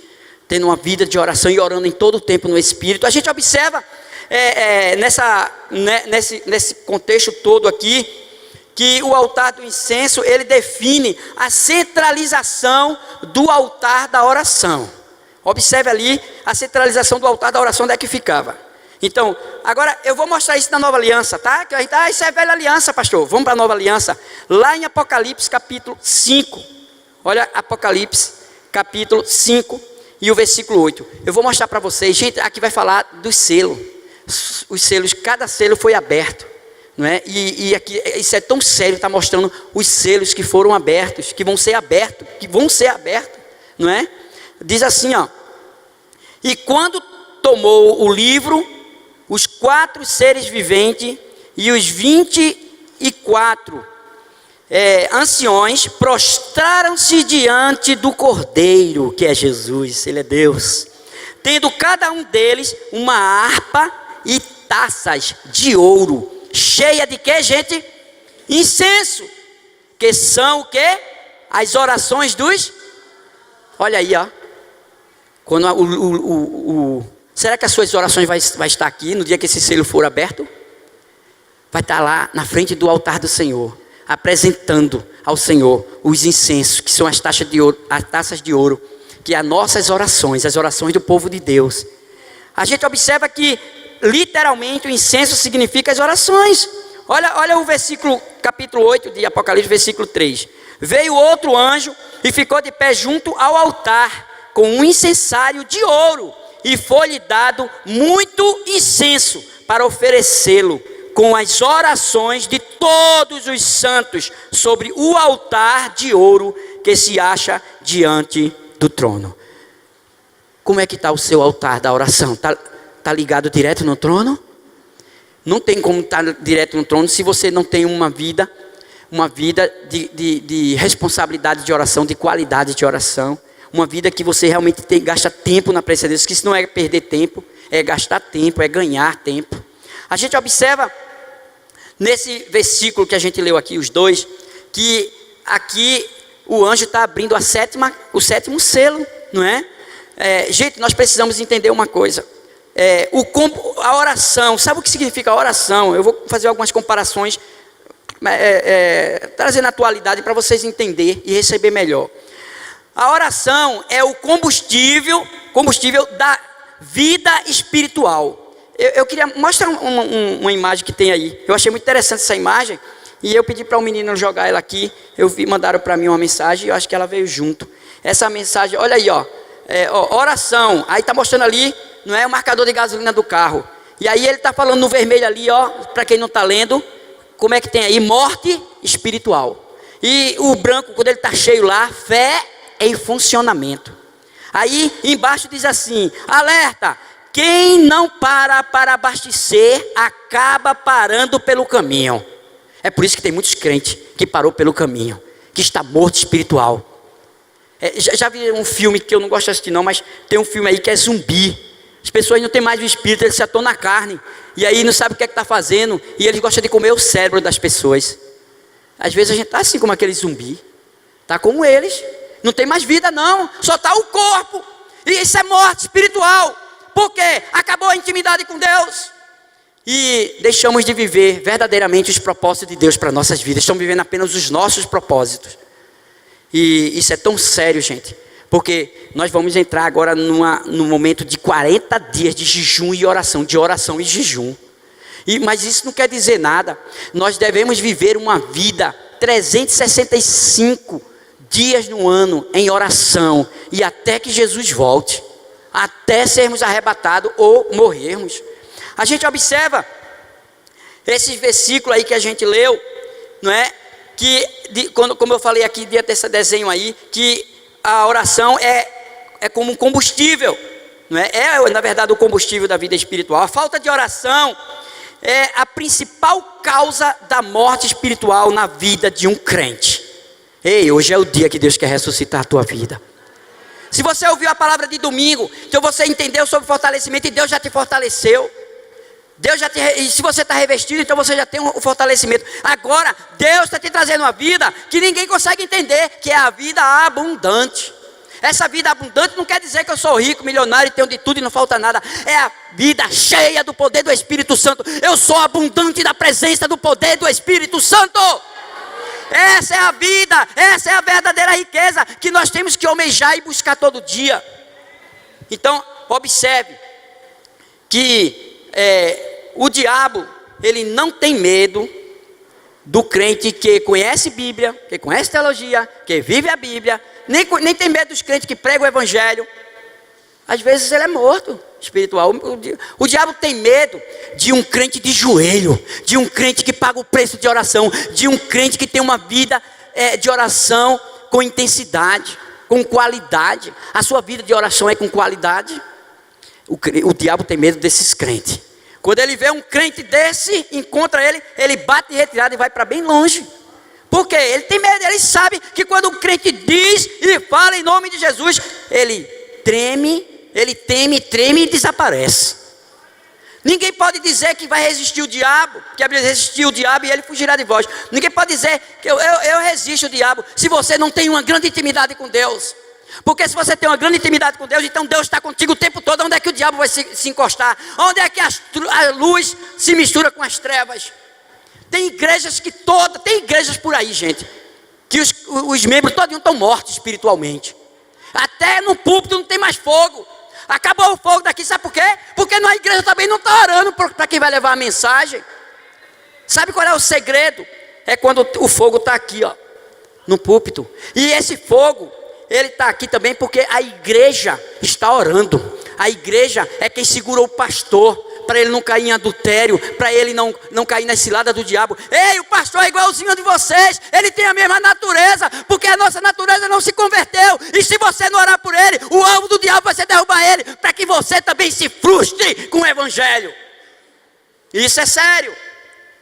tendo uma vida de oração e orando em todo o tempo no Espírito. A gente observa nesse contexto todo aqui, que o altar do incenso, ele define a centralização do altar da oração. Observe ali a centralização do altar da oração, onde é que ficava. Então, agora eu vou mostrar isso na nova aliança, tá? Isso é velha aliança, pastor. Vamos para a nova aliança. Lá em Apocalipse capítulo 5. Olha Apocalipse capítulo 5 e o versículo 8. Eu vou mostrar para vocês. Gente, aqui vai falar dos selos. Os selos, cada selo foi aberto, não é? E aqui, isso é tão sério, está mostrando os selos que foram abertos, que vão ser abertos, não é? Diz assim, ó: e quando tomou o livro, os 4 seres viventes e os 24 anciões prostraram-se diante do Cordeiro, que é Jesus, ele é Deus, tendo cada um deles uma harpa e taças de ouro, cheia de quê, gente? Incenso, que são o quê? As orações dos... Olha aí, ó. Quando será que as suas orações vai estar aqui no dia que esse selo for aberto? Vai estar lá na frente do altar do Senhor, apresentando ao Senhor os incensos, que são as taças de ouro, que é as nossas orações, as orações do povo de Deus. A gente observa que literalmente o incenso significa as orações. Olha o versículo, capítulo 8 de Apocalipse, versículo 3. Veio outro anjo e ficou de pé junto ao altar, com um incensário de ouro, e foi-lhe dado muito incenso para oferecê-lo com as orações de todos os santos sobre o altar de ouro que se acha diante do trono. Como é que está o seu altar da oração? Está ligado direto no trono? Não tem como estar direto no trono se você não tem uma vida de responsabilidade de oração, de qualidade de oração. Uma vida que você realmente gasta tempo na presença de Deus, que isso não é perder tempo, é gastar tempo, é ganhar tempo. A gente observa nesse versículo que a gente leu aqui, os dois, que aqui o anjo está abrindo o sétimo selo, não é? Gente, nós precisamos entender uma coisa. A oração, sabe o que significa a oração? Eu vou fazer algumas comparações, trazendo a atualidade para vocês entenderem e receber melhor. A oração é o combustível da vida espiritual. Eu queria mostrar uma imagem que tem aí. Eu achei muito interessante essa imagem e eu pedi para o menino jogar ela aqui. Mandaram para mim uma mensagem e eu acho que ela veio junto. Essa mensagem, olha aí, ó, oração. Aí está mostrando ali, não é, o marcador de gasolina do carro. E aí ele está falando no vermelho ali, ó, para quem não está lendo, como é que tem aí? Morte espiritual. E o branco, quando ele está cheio lá, fé em funcionamento. Aí embaixo diz assim: alerta, quem não para abastecer acaba parando pelo caminho. É por isso que tem muitos crentes que parou pelo caminho, que está morto espiritual. Já vi um filme que eu não gosto de assistir não, mas tem um filme aí que é zumbi. As pessoas não têm mais o espírito, eles se atoram na carne. E aí não sabe o que é que está fazendo. E eles gostam de comer o cérebro das pessoas. Às vezes a gente está assim como aquele zumbi. Está como eles. Não tem mais vida não, só está o corpo. E isso é morte espiritual. Por quê? Acabou a intimidade com Deus. E deixamos de viver verdadeiramente os propósitos de Deus para nossas vidas. Estamos vivendo apenas os nossos propósitos. E isso é tão sério, gente. Porque nós vamos entrar agora num momento de 40 dias de jejum e oração. De oração e jejum. Mas isso não quer dizer nada. Nós devemos viver uma vida 365 dias no ano em oração. E até que Jesus volte. Até sermos arrebatados ou morrermos. A gente observa esses versículos aí que a gente leu, não é? Como eu falei aqui dentro desse desenho aí, que a oração é como um combustível, não é? Na verdade o combustível da vida espiritual. A falta de oração é a principal causa da morte espiritual na vida de um crente. Ei, hoje é o dia que Deus quer ressuscitar a tua vida. Se você ouviu a palavra de domingo, então você entendeu sobre fortalecimento e Deus já te fortaleceu. E se você está revestido, então você já tem um fortalecimento. Agora, Deus está te trazendo uma vida que ninguém consegue entender, que é a vida abundante. Essa vida abundante não quer dizer que eu sou rico, milionário, tenho de tudo e não falta nada. É a vida cheia do poder do Espírito Santo. Eu sou abundante da presença do poder do Espírito Santo. Essa é a vida, essa é a verdadeira riqueza que nós temos que almejar e buscar todo dia. Então, observe que o diabo, ele não tem medo do crente que conhece Bíblia, que conhece teologia, que vive a Bíblia, nem tem medo dos crentes que pregam o Evangelho. Às vezes ele é morto espiritual. O diabo tem medo de um crente de joelho, de um crente que paga o preço de oração, de um crente que tem uma vida de oração com intensidade, com qualidade. A sua vida de oração é com qualidade? O diabo tem medo desses crentes. Quando ele vê um crente desse, encontra ele, ele bate em retirada e vai para bem longe. Por quê? Ele tem medo, ele sabe que quando um crente diz e fala em nome de Jesus, ele treme, ele teme, treme e desaparece. Ninguém pode dizer que vai resistir o diabo, que a Bíblia resistir o diabo e ele fugirá de vós. Ninguém pode dizer que eu resisto o diabo, se você não tem uma grande intimidade com Deus. Porque se você tem uma grande intimidade com Deus, então Deus está contigo o tempo todo. Onde é que o diabo vai se encostar? Onde é que a luz se mistura com as trevas? Tem igrejas tem igrejas por aí, gente, que os membros todos estão mortos espiritualmente. Até no púlpito não tem mais fogo. Acabou o fogo daqui, sabe por quê? Porque na igreja também não está orando para quem vai levar a mensagem. Sabe qual é o segredo? É quando o fogo está aqui, ó, no púlpito. E esse fogo, ele está aqui também porque a igreja está orando. A igreja é quem segura o pastor, para ele não cair em adultério, para ele não cair na cilada do diabo. Ei, o pastor é igualzinho a de vocês, ele tem a mesma natureza, porque a nossa natureza não se converteu. E se você não orar por ele, o alvo do diabo vai ser derrubar ele, para que você também se frustre com o evangelho. Isso é sério.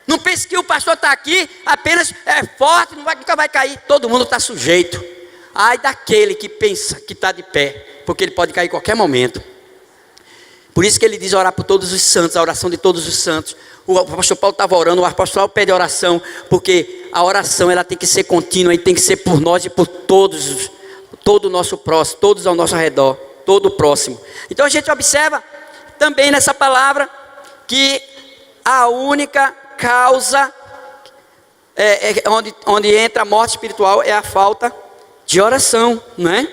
Não pense que o pastor está aqui, apenas é forte, nunca vai cair. Todo mundo está sujeito. Ai daquele que pensa que está de pé, porque ele pode cair em qualquer momento. Por isso que ele diz orar por todos os santos, a oração de todos os santos. O apóstolo Paulo estava orando, o apóstolo Paulo pede oração, porque a oração ela tem que ser contínua e tem que ser por nós e por todos, todo o nosso próximo, todos ao nosso redor, todo o próximo. Então a gente observa também nessa palavra que a única causa onde entra a morte espiritual é a falta de oração, não é?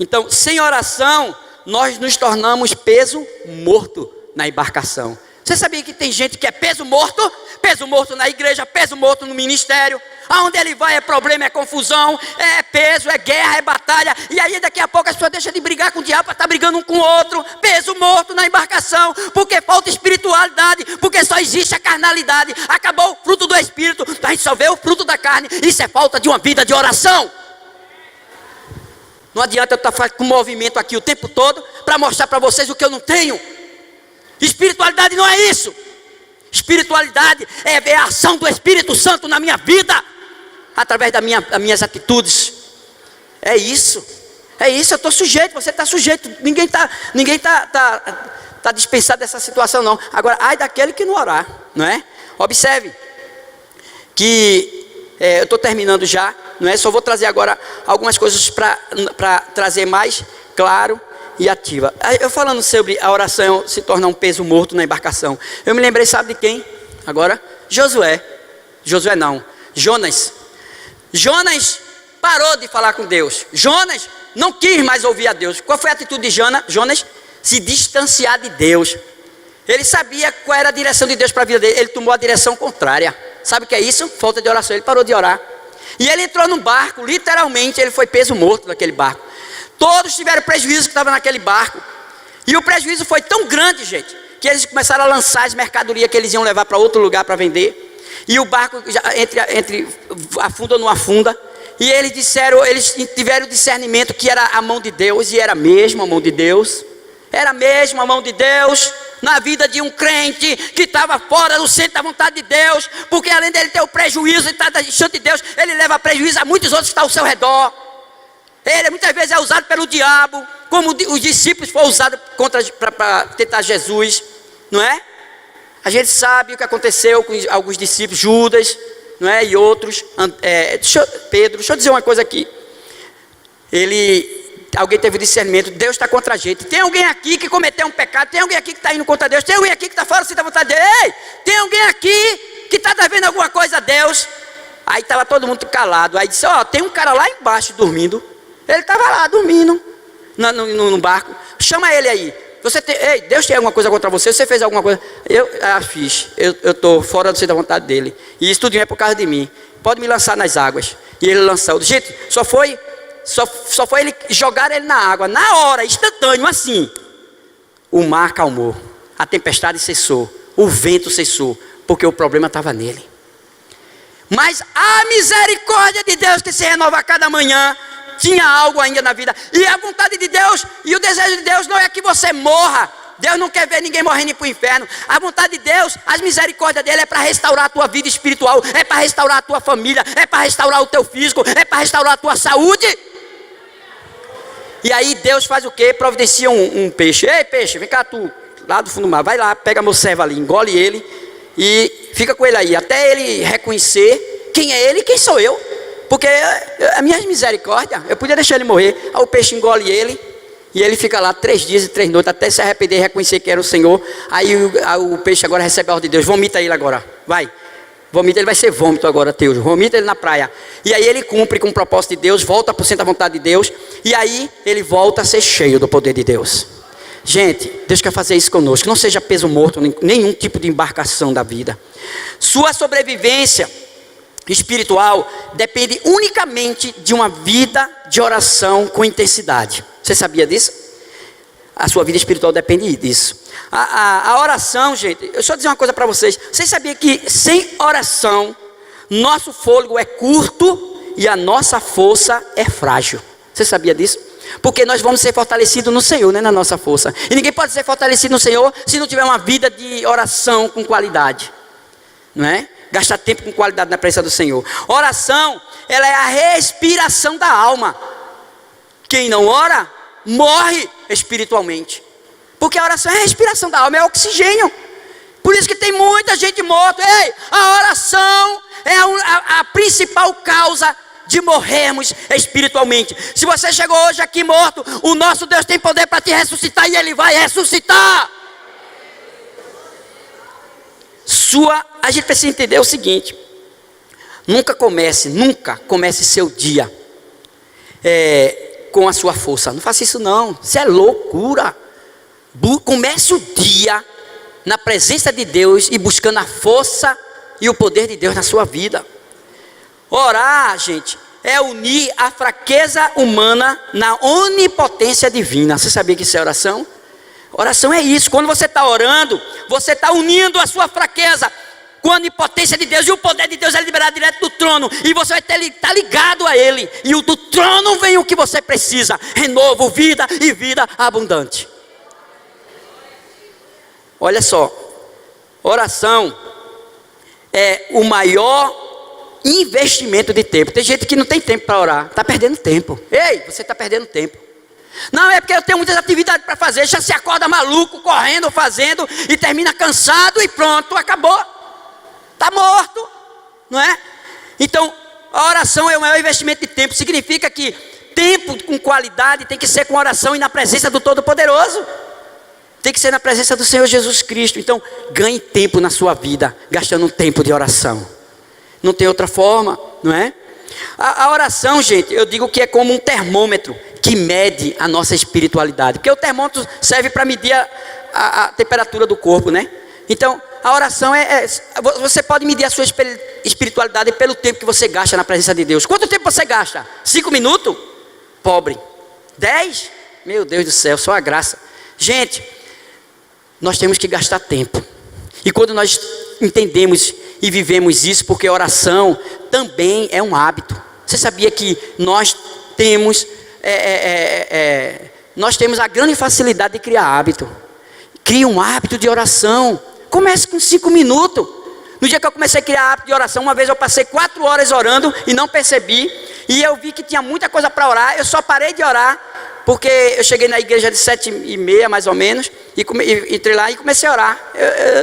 Então, sem oração, nós nos tornamos peso morto na embarcação. Você sabia que tem gente que é peso morto? Peso morto na igreja, peso morto no ministério. Aonde ele vai é problema, é confusão, é peso, é guerra, é batalha. E aí daqui a pouco as pessoas deixam de brigar com o diabo para estar brigando um com o outro. Peso morto na embarcação, porque falta espiritualidade, porque só existe a carnalidade. Acabou o fruto do Espírito, a gente só vê o fruto da carne. Isso é falta de uma vida de oração. Não adianta eu estar com movimento aqui o tempo todo para mostrar para vocês o que eu não tenho. Espiritualidade não é isso. Espiritualidade é ver a ação do Espírito Santo na minha vida, através das minhas atitudes. É isso, eu estou sujeito, você está sujeito. Ninguém tá dispensado dessa situação não. Agora, ai daquele que não orar, não é? Observe que eu estou terminando já, não é? Só vou trazer agora algumas coisas para trazer mais claro e ativa. Eu falando sobre a oração se tornar um peso morto na embarcação, eu me lembrei, sabe de quem? Agora, Jonas parou de falar com Deus. Jonas não quis mais ouvir a Deus. Qual foi a atitude de Jonas? Se distanciar de Deus. Ele sabia qual era a direção de Deus para a vida dele, ele tomou a direção contrária. Sabe o que é isso? Falta de oração. Ele parou de orar, e ele entrou num barco, literalmente ele foi peso morto naquele barco. Todos tiveram prejuízo que estavam naquele barco, e o prejuízo foi tão grande, gente, que eles começaram a lançar as mercadorias que eles iam levar para outro lugar para vender, e o barco entre afunda ou não afunda, e eles tiveram discernimento que era a mão de Deus, e era mesmo a mão de Deus, era mesmo a mão de Deus na vida de um crente que estava fora do centro da vontade de Deus, porque além dele ter o prejuízo e estar distante de Deus, ele leva prejuízo a muitos outros que estão ao seu redor. Ele muitas vezes é usado pelo diabo, como os discípulos foram usados para tentar Jesus, não é? A gente sabe o que aconteceu com alguns discípulos, Judas, não é? E outros, Pedro. Deixa eu dizer uma coisa aqui. Alguém teve discernimento, Deus está contra a gente. Tem alguém aqui que cometeu um pecado, tem alguém aqui que está indo contra Deus, tem alguém aqui que está fora da vontade de Deus. Ei, tem alguém aqui que está devendo alguma coisa a Deus. Aí estava todo mundo calado. Aí disse, tem um cara lá embaixo dormindo. Ele estava lá dormindo no barco. Chama ele aí. Ei, Deus tem alguma coisa contra você? Você fez alguma coisa? Eu fiz. Eu estou fora do centro da vontade dele. E isso tudo é por causa de mim. Pode me lançar nas águas. E ele lançou. Gente, só foi ele jogar ele na água. Na hora, instantâneo, assim. O mar acalmou. A tempestade cessou. O vento cessou. Porque o problema estava nele. Mas a misericórdia de Deus que se renova a cada manhã, tinha algo ainda na vida. E a vontade de Deus e o desejo de Deus não é que você morra. Deus não quer ver ninguém morrendo e ir para o inferno. A vontade de Deus, as misericórdias dele é para restaurar a tua vida espiritual, é para restaurar a tua família, é para restaurar o teu físico, é para restaurar a tua saúde. E aí Deus faz o quê? Providencia um peixe. Ei, peixe, vem cá tu, lá do fundo do mar. Vai lá, pega meu servo ali, engole ele e fica com ele aí, até ele reconhecer quem é ele e quem sou eu. Porque a minha misericórdia, eu podia deixar ele morrer. Aí o peixe engole ele, e ele fica lá 3 dias e 3 noites, até se arrepender e reconhecer que era o Senhor. Aí o peixe agora recebe a ordem de Deus, vomita ele agora, vai. Vomita, ele vai ser vômito agora teu, vomita ele na praia. E aí ele cumpre com o propósito de Deus, volta para o centro da vontade de Deus, e aí ele volta a ser cheio do poder de Deus. Gente, Deus quer fazer isso conosco, não seja peso morto, nenhum tipo de embarcação da vida. Sua sobrevivência espiritual depende unicamente de uma vida de oração com intensidade. Você sabia disso? A sua vida espiritual depende disso. A oração, gente, eu só dizer uma coisa para vocês. Vocês sabiam que sem oração nosso fôlego é curto e a nossa força é frágil? Você sabia disso? Porque nós vamos ser fortalecidos no Senhor, né, na nossa força. E ninguém pode ser fortalecido no Senhor se não tiver uma vida de oração com qualidade, não é? Gastar tempo com qualidade na presença do Senhor. Oração, ela é a respiração da alma. Quem não ora, morre espiritualmente. Porque a oração é a respiração da alma, é oxigênio. Por isso que tem muita gente morta. Ei, a oração é a principal causa de morrermos espiritualmente. Se você chegou hoje aqui morto, o nosso Deus tem poder para te ressuscitar, e Ele vai ressuscitar. A gente precisa entender o seguinte: nunca comece seu dia com a sua força. Não faça isso não, isso é loucura. Comece o dia na presença de Deus e buscando a força e o poder de Deus na sua vida. Orar, gente, é unir a fraqueza humana na onipotência divina. Você sabia que isso é oração? Oração é isso. Quando você está orando, você está unindo a sua fraqueza com a onipotência de Deus, e o poder de Deus é liberado direto do trono, e você vai estar ligado a Ele, e do trono vem o que você precisa: renovo, vida e vida abundante. Olha só, oração é o maior investimento de tempo. Tem gente que não tem tempo para orar, está perdendo tempo. Ei, você está perdendo tempo. Não, é porque eu tenho muitas atividades para fazer. Já se acorda maluco, correndo, fazendo, e termina cansado e pronto, acabou. Está morto, não é? Então, a oração é o maior investimento de tempo. Significa que tempo com qualidade tem que ser com oração e na presença do Todo-Poderoso. Tem que ser na presença do Senhor Jesus Cristo. Então, ganhe tempo na sua vida, gastando um tempo de oração. Não tem outra forma, não é? A oração, gente, eu digo que é como um termômetro que mede a nossa espiritualidade. Porque o termômetro serve para medir a temperatura do corpo, né? Então, a oração você pode medir a sua espiritualidade pelo tempo que você gasta na presença de Deus. Quanto tempo você gasta? 5 minutos? Pobre. 10? Meu Deus do céu, só a graça. Gente, nós temos que gastar tempo. E quando nós entendemos e vivemos isso, porque a oração também é um hábito. Você sabia que nós temos a grande facilidade de criar hábito. Crie um hábito de oração. Comece com 5 minutos. No dia que eu comecei a criar hábito de oração, uma vez eu passei 4 horas orando e não percebi. E eu vi que tinha muita coisa para orar. Eu só parei de orar porque eu cheguei na igreja de 7h30 mais ou menos, e entrei lá e comecei a orar.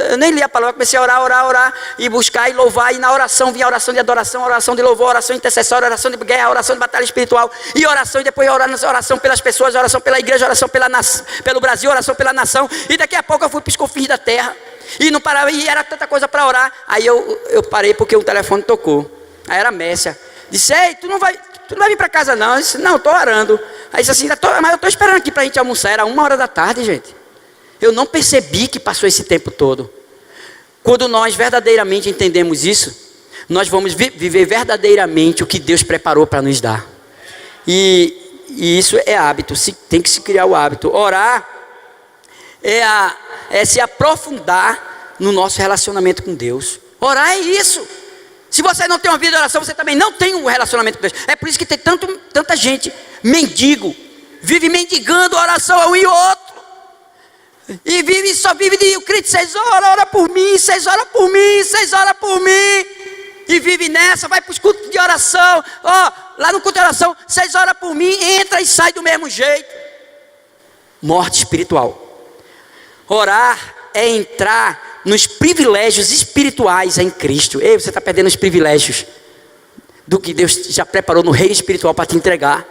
Eu nem li a palavra, comecei a orar, e buscar e louvar, e na oração vinha a oração de adoração, a oração de louvor, a oração intercessória, a oração de guerra, a oração de batalha espiritual, e oração, e depois a oração pelas pessoas, a oração pela igreja, a oração pelo Brasil, a oração pela nação, e daqui a pouco eu fui para os confins da terra, e não parava, e era tanta coisa para orar. Aí eu parei porque o telefone tocou. Aí era a Messia, disse: ei, tu não vai vir para casa não? Eu disse: não, estou orando. Aí disse assim: mas eu estou esperando aqui para a gente almoçar. Era 1h da tarde, gente. Eu não percebi que passou esse tempo todo. Quando nós verdadeiramente entendemos isso, nós vamos viver verdadeiramente o que Deus preparou para nos dar. E isso é hábito, tem que se criar o hábito. Orar é se aprofundar no nosso relacionamento com Deus. Orar é isso. Se você não tem uma vida de oração, você também não tem um relacionamento com Deus. É por isso que tem tanta gente mendigo, vive mendigando oração a um e outro. E só vive de o crente: 6 horas, ora por mim, 6 horas por mim, 6 horas por mim. E vive nessa, vai para os cultos de oração. Lá no culto de oração, 6 horas por mim, entra e sai do mesmo jeito. Morte espiritual. Orar é entrar nos privilégios espirituais em Cristo. Ei, você está perdendo os privilégios do que Deus já preparou no reino espiritual para te entregar,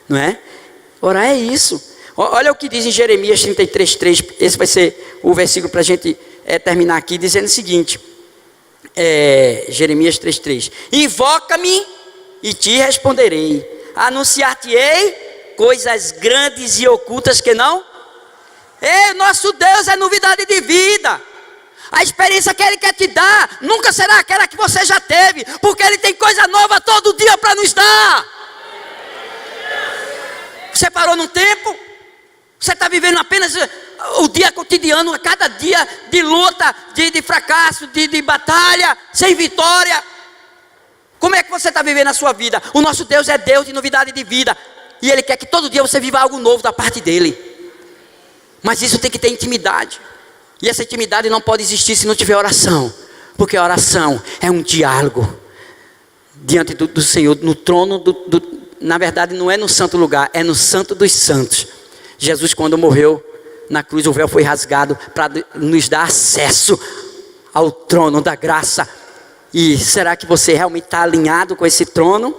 não é? Orar é isso. Olha o que diz em Jeremias 33:3. Esse vai ser o versículo para a gente terminar aqui, dizendo o seguinte: Jeremias 3:3: invoca-me e te responderei, anunciar-te-ei coisas grandes e ocultas que não. Ei, nosso Deus é novidade de vida. A experiência que Ele quer te dar nunca será aquela que você já teve, porque Ele tem coisa nova todo dia para nos dar. Você parou num tempo? Você está vivendo apenas o dia cotidiano, a cada dia de luta, de fracasso, de batalha, sem vitória. Como é que você está vivendo a sua vida? O nosso Deus é Deus de novidade de vida, e Ele quer que todo dia você viva algo novo da parte dEle. Mas isso tem que ter intimidade. E essa intimidade não pode existir se não tiver oração. Porque a oração é um diálogo diante do Senhor, no trono na verdade não é no santo lugar, é no santo dos santos. Jesus, quando morreu na cruz, o véu foi rasgado para nos dar acesso ao trono da graça. E será que você realmente está alinhado com esse trono?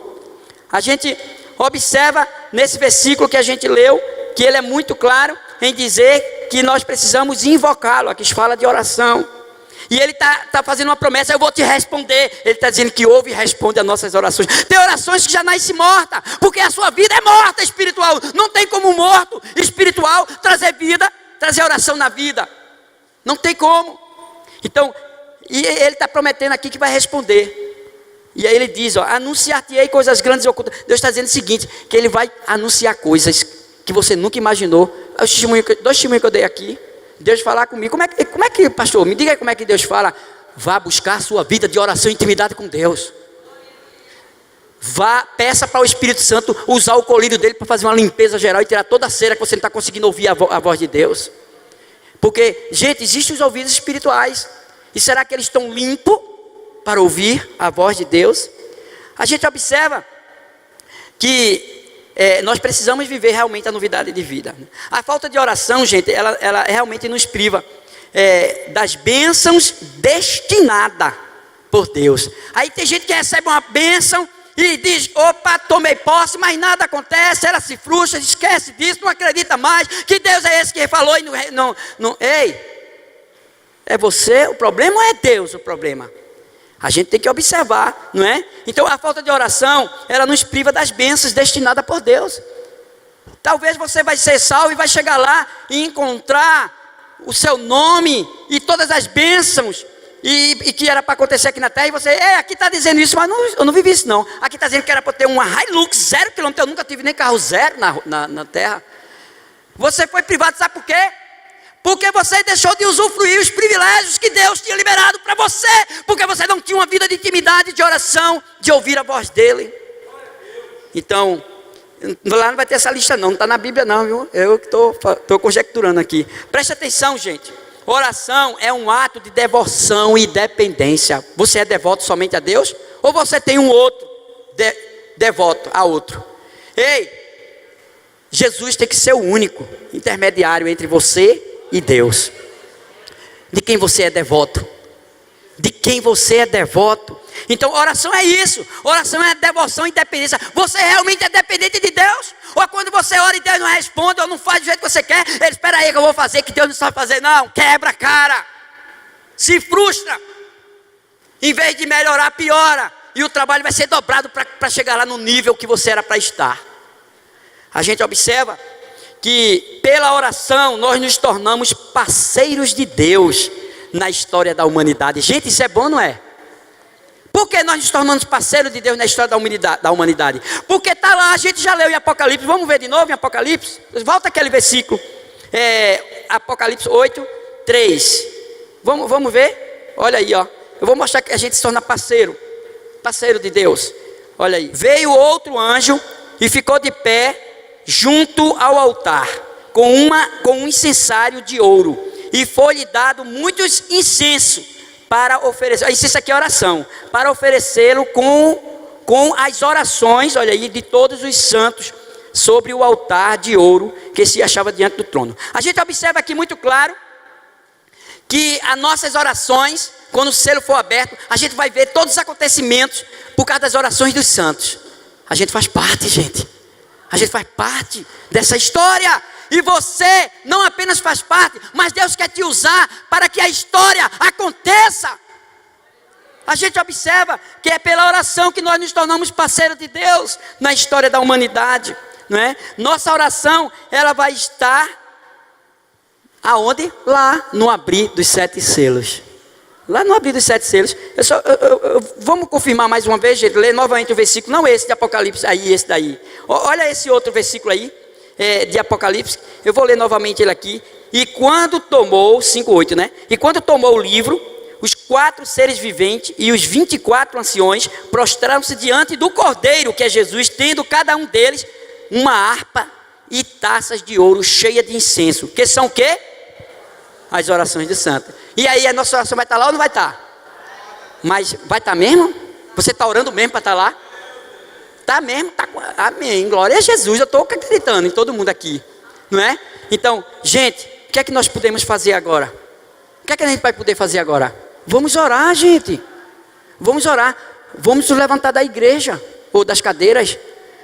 A gente observa nesse versículo que a gente leu, que ele é muito claro em dizer que nós precisamos invocá-lo. Aqui fala de oração. E ele está fazendo uma promessa: eu vou te responder. Ele está dizendo que ouve e responde às nossas orações. Tem orações que já nascem morta, porque a sua vida é morta espiritual. Não tem como um morto espiritual trazer vida, trazer oração na vida. Não tem como. Então, e ele está prometendo aqui que vai responder. E aí ele diz: anunciar-te-ei coisas grandes e ocultas. Deus está dizendo o seguinte, que Ele vai anunciar coisas que você nunca imaginou. 2 testemunhos que eu dei aqui. Deus falar comigo. Como é que, pastor, me diga aí como é que Deus fala. Vá buscar a sua vida de oração e intimidade com Deus. Peça para o Espírito Santo usar o colírio dele para fazer uma limpeza geral e tirar toda a cera que você não está conseguindo ouvir a voz de Deus. Porque, gente, existem os ouvidos espirituais. E será que eles estão limpos? para ouvir a voz de Deus. A gente observa que nós precisamos viver realmente a novidade de vida. A falta de oração, gente, ela realmente nos priva das bênçãos destinadas por Deus. Aí tem gente que recebe uma bênção e diz: opa, tomei posse, mas nada acontece. Ela se frustra, esquece disso, não acredita mais que Deus é esse que falou e não. Ei, é você o problema ou é Deus o problema? A gente tem que observar, não é? Então a falta de oração, ela nos priva das bênçãos destinadas por Deus. Talvez você vai ser salvo e vai chegar lá e encontrar o seu nome e todas as bênçãos e que era para acontecer aqui na terra, e você, aqui está dizendo isso, mas eu não vivi isso não. Aqui está dizendo que era para ter uma Hilux 0 km, eu nunca tive nem carro zero na terra. Você foi privado, sabe por quê? Porque você deixou de usufruir os privilégios que Deus tinha liberado para você, porque você não tinha uma vida de intimidade, de oração, de ouvir a voz dele. Então, lá não vai ter essa lista não está na Bíblia não, viu? Eu que estou conjecturando aqui. Preste atenção, gente. Oração é um ato de devoção e dependência. Você é devoto somente a Deus? Ou você tem um outro devoto a outro? Ei, Jesus tem que ser o único intermediário entre você e Deus. De quem você é devoto? De quem você é devoto? Então oração é isso. Oração é devoção e dependência. Você realmente é dependente de Deus? Ou quando você ora e Deus não responde, ou não faz do jeito que você quer, ele espera aí que eu vou fazer, que Deus não sabe fazer. Não, quebra a cara, se frustra. Em vez de melhorar, piora. E o trabalho vai ser dobrado para chegar lá no nível que você era para estar. A gente observa que pela oração nós nos tornamos parceiros de Deus na história da humanidade. Gente, isso é bom, não é? Por que nós nos tornamos parceiros de Deus na história da humanidade? Porque está lá, a gente já leu em Apocalipse. Vamos ver de novo em Apocalipse? Volta aquele versículo, Apocalipse 8, 3. Vamos ver? Olha aí, ó. Eu vou mostrar que a gente se torna parceiro de Deus. Olha aí. Veio outro anjo e ficou de pé junto ao altar, com um incensário de ouro, e foi-lhe dado muitos incensos para oferecer. Isso aqui é oração, para oferecê-lo com as orações, olha aí, de todos os santos, sobre o altar de ouro que se achava diante do trono. A gente observa aqui muito claro que as nossas orações, quando o selo for aberto, a gente vai ver todos os acontecimentos por causa das orações dos santos. A gente faz parte, gente. A gente faz parte dessa história. E você não apenas faz parte, mas Deus quer te usar para que a história aconteça. A gente observa que é pela oração que nós nos tornamos parceiros de Deus na história da humanidade, não é? Nossa oração, ela vai estar aonde? Lá no abrir dos 7 selos. Lá no abrir dos 7 selos. Vamos confirmar mais uma vez, gente. Ler novamente o versículo. Não esse de Apocalipse, aí, esse daí. Olha esse outro versículo aí, de Apocalipse. Eu vou ler novamente ele aqui. E quando tomou, 5:8, né? E quando tomou o livro, os 4 seres viventes e os 24 anciões prostraram-se diante do Cordeiro, que é Jesus, tendo cada um deles uma harpa e taças de ouro cheias de incenso. Que são o quê? As orações do santo. E aí a nossa oração vai estar lá ou não vai estar? Mas vai estar mesmo? Você está orando mesmo para estar lá? Está mesmo? Tá, amém, glória a Jesus. Eu estou acreditando em todo mundo aqui, não é? Então, gente, o que é que nós podemos fazer agora? O que é que a gente vai poder fazer agora? Vamos orar, gente. Vamos orar. Vamos nos levantar da igreja ou das cadeiras.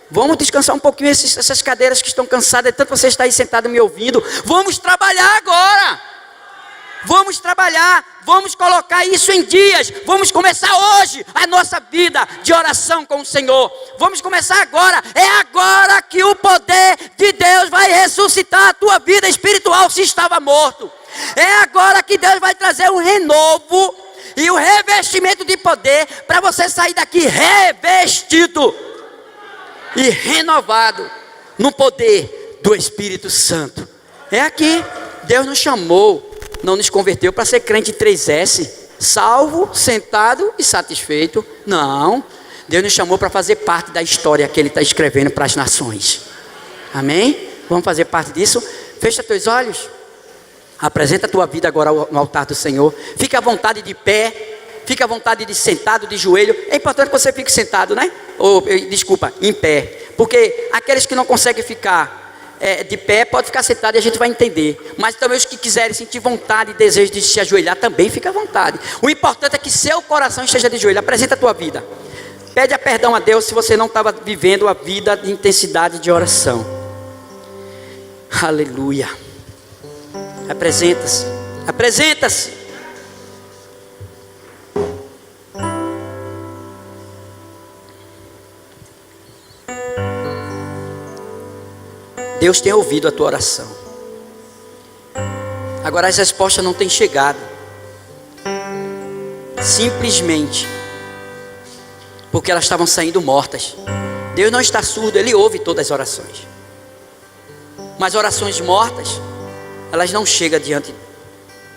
Vamos descansar um pouquinho essas cadeiras que estão cansadas, tanto você está aí sentado me ouvindo. Vamos trabalhar agora. Vamos trabalhar, vamos colocar isso em dias. Vamos começar hoje a nossa vida de oração com o Senhor. Vamos começar agora. É agora que o poder de Deus vai ressuscitar a tua vida espiritual se estava morto. É agora que Deus vai trazer um renovo e o revestimento de poder para você sair daqui revestido e renovado no poder do Espírito Santo. É aqui. Deus nos chamou, não nos converteu para ser crente 3S, salvo, sentado e satisfeito. Não, Deus nos chamou para fazer parte da história que Ele está escrevendo para as nações. Amém? Vamos fazer parte disso? Fecha teus olhos. Apresenta a tua vida agora no altar do Senhor. Fica à vontade de pé. Fique à vontade de sentado, de joelho. É importante que você fique sentado, né? Desculpa, em pé. Porque aqueles que não conseguem ficar de pé, pode ficar sentado e a gente vai entender. Mas também os que quiserem sentir vontade e desejo de se ajoelhar, também fica à vontade. O importante é que seu coração esteja de joelho. Apresenta a tua vida. Pede a perdão a Deus se você não estava vivendo a vida de intensidade de oração. Aleluia. Apresenta-se. Apresenta-se. Deus tem ouvido a tua oração. Agora as respostas não têm chegado. Simplesmente porque elas estavam saindo mortas. Deus não está surdo, Ele ouve todas as orações. Mas orações mortas, elas não chegam diante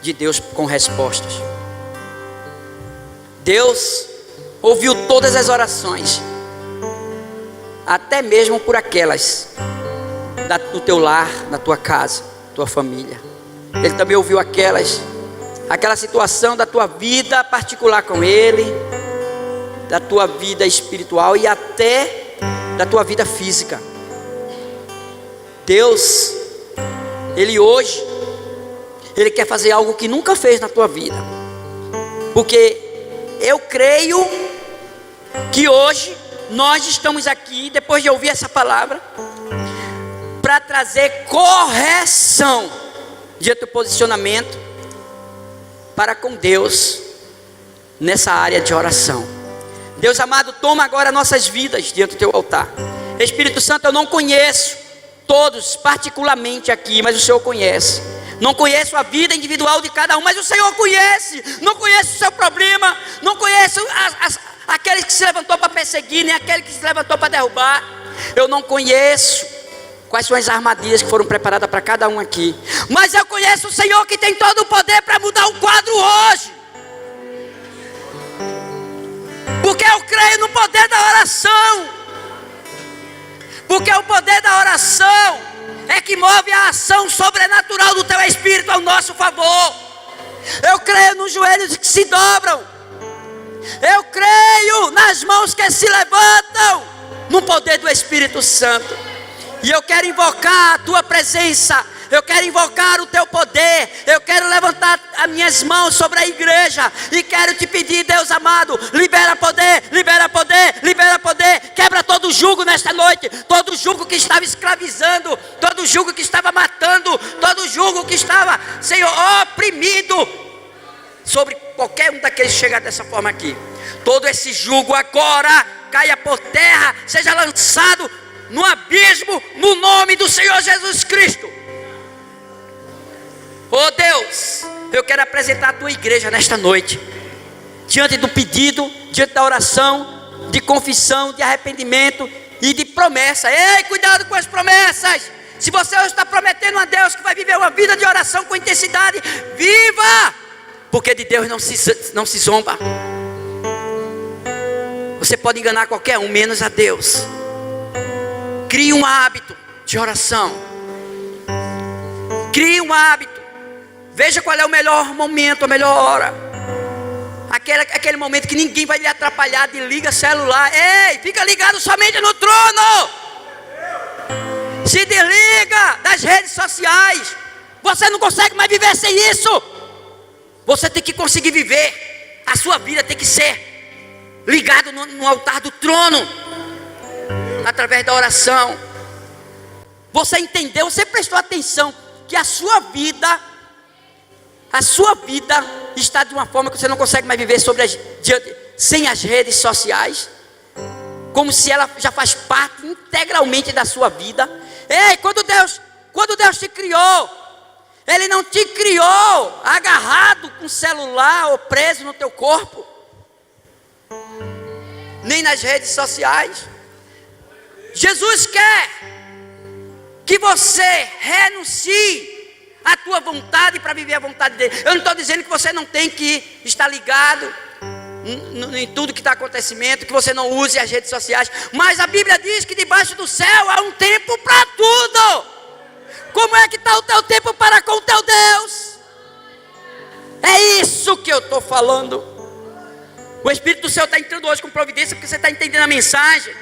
de Deus com respostas. Deus ouviu todas as orações, até mesmo por aquelas do teu lar, na tua casa, tua família. Ele também ouviu aquela situação da tua vida particular com Ele, da tua vida espiritual e até da tua vida física. Deus, Ele hoje, Ele quer fazer algo que nunca fez na tua vida. Porque eu creio que hoje nós estamos aqui, depois de ouvir essa palavra, para trazer correção diante do posicionamento para com Deus nessa área de oração. Deus amado, toma agora nossas vidas diante do teu altar. Espírito Santo, eu não conheço todos particularmente aqui, mas o Senhor conhece. Não conheço a vida individual de cada um, mas o Senhor conhece. Não conheço o seu problema, não conheço aquele que se levantou para perseguir, nem aquele que se levantou para derrubar. Eu não conheço quais são as armadilhas que foram preparadas para cada um aqui, mas eu conheço o Senhor que tem todo o poder para mudar o quadro hoje. Porque eu creio no poder da oração. Porque o poder da oração é que move a ação sobrenatural do teu Espírito ao nosso favor. Eu creio nos joelhos que se dobram. Eu creio nas mãos que se levantam, no poder do Espírito Santo. E eu quero invocar a tua presença. Eu quero invocar o teu poder. Eu quero levantar as minhas mãos sobre a igreja e quero te pedir, Deus amado, libera poder, libera poder, libera poder. Quebra todo jugo nesta noite, todo jugo que estava escravizando, todo jugo que estava matando, todo jugo que estava, Senhor, oprimido sobre qualquer um daqueles que chegar dessa forma aqui. Todo esse jugo agora caia por terra, seja lançado no abismo, no nome do Senhor Jesus Cristo. Oh Deus, eu quero apresentar a tua igreja nesta noite, diante do pedido, diante da oração, de confissão, de arrependimento e de promessa. Ei, cuidado com as promessas. Se você está prometendo a Deus que vai viver uma vida de oração com intensidade, viva! Porque de Deus não se zomba. Você pode enganar qualquer um, menos a Deus. Crie um hábito de oração. Crie um hábito. Veja qual é o melhor momento, a melhor hora. Aquele momento que ninguém vai lhe atrapalhar. Desliga celular. Ei, fica ligado somente no trono. Se desliga das redes sociais. Você não consegue mais viver sem isso. Você tem que conseguir viver. A sua vida tem que ser ligado no altar do trono, através da oração. Você entendeu? Você prestou atenção que a sua vida está de uma forma que você não consegue mais viver sem as redes sociais, como se ela já faz parte integralmente da sua vida. Ei, quando Deus te criou, Ele não te criou agarrado com celular ou preso no teu corpo, nem nas redes sociais. Jesus quer que você renuncie a tua vontade para viver a vontade dele. Eu não estou dizendo que você não tem que estar ligado em tudo que está acontecendo, que você não use as redes sociais, mas a Bíblia diz que debaixo do céu há um tempo para tudo. Como é que está o teu tempo para com o teu Deus? É isso que eu estou falando. O Espírito do Senhor está entrando hoje com providência, porque você está entendendo a mensagem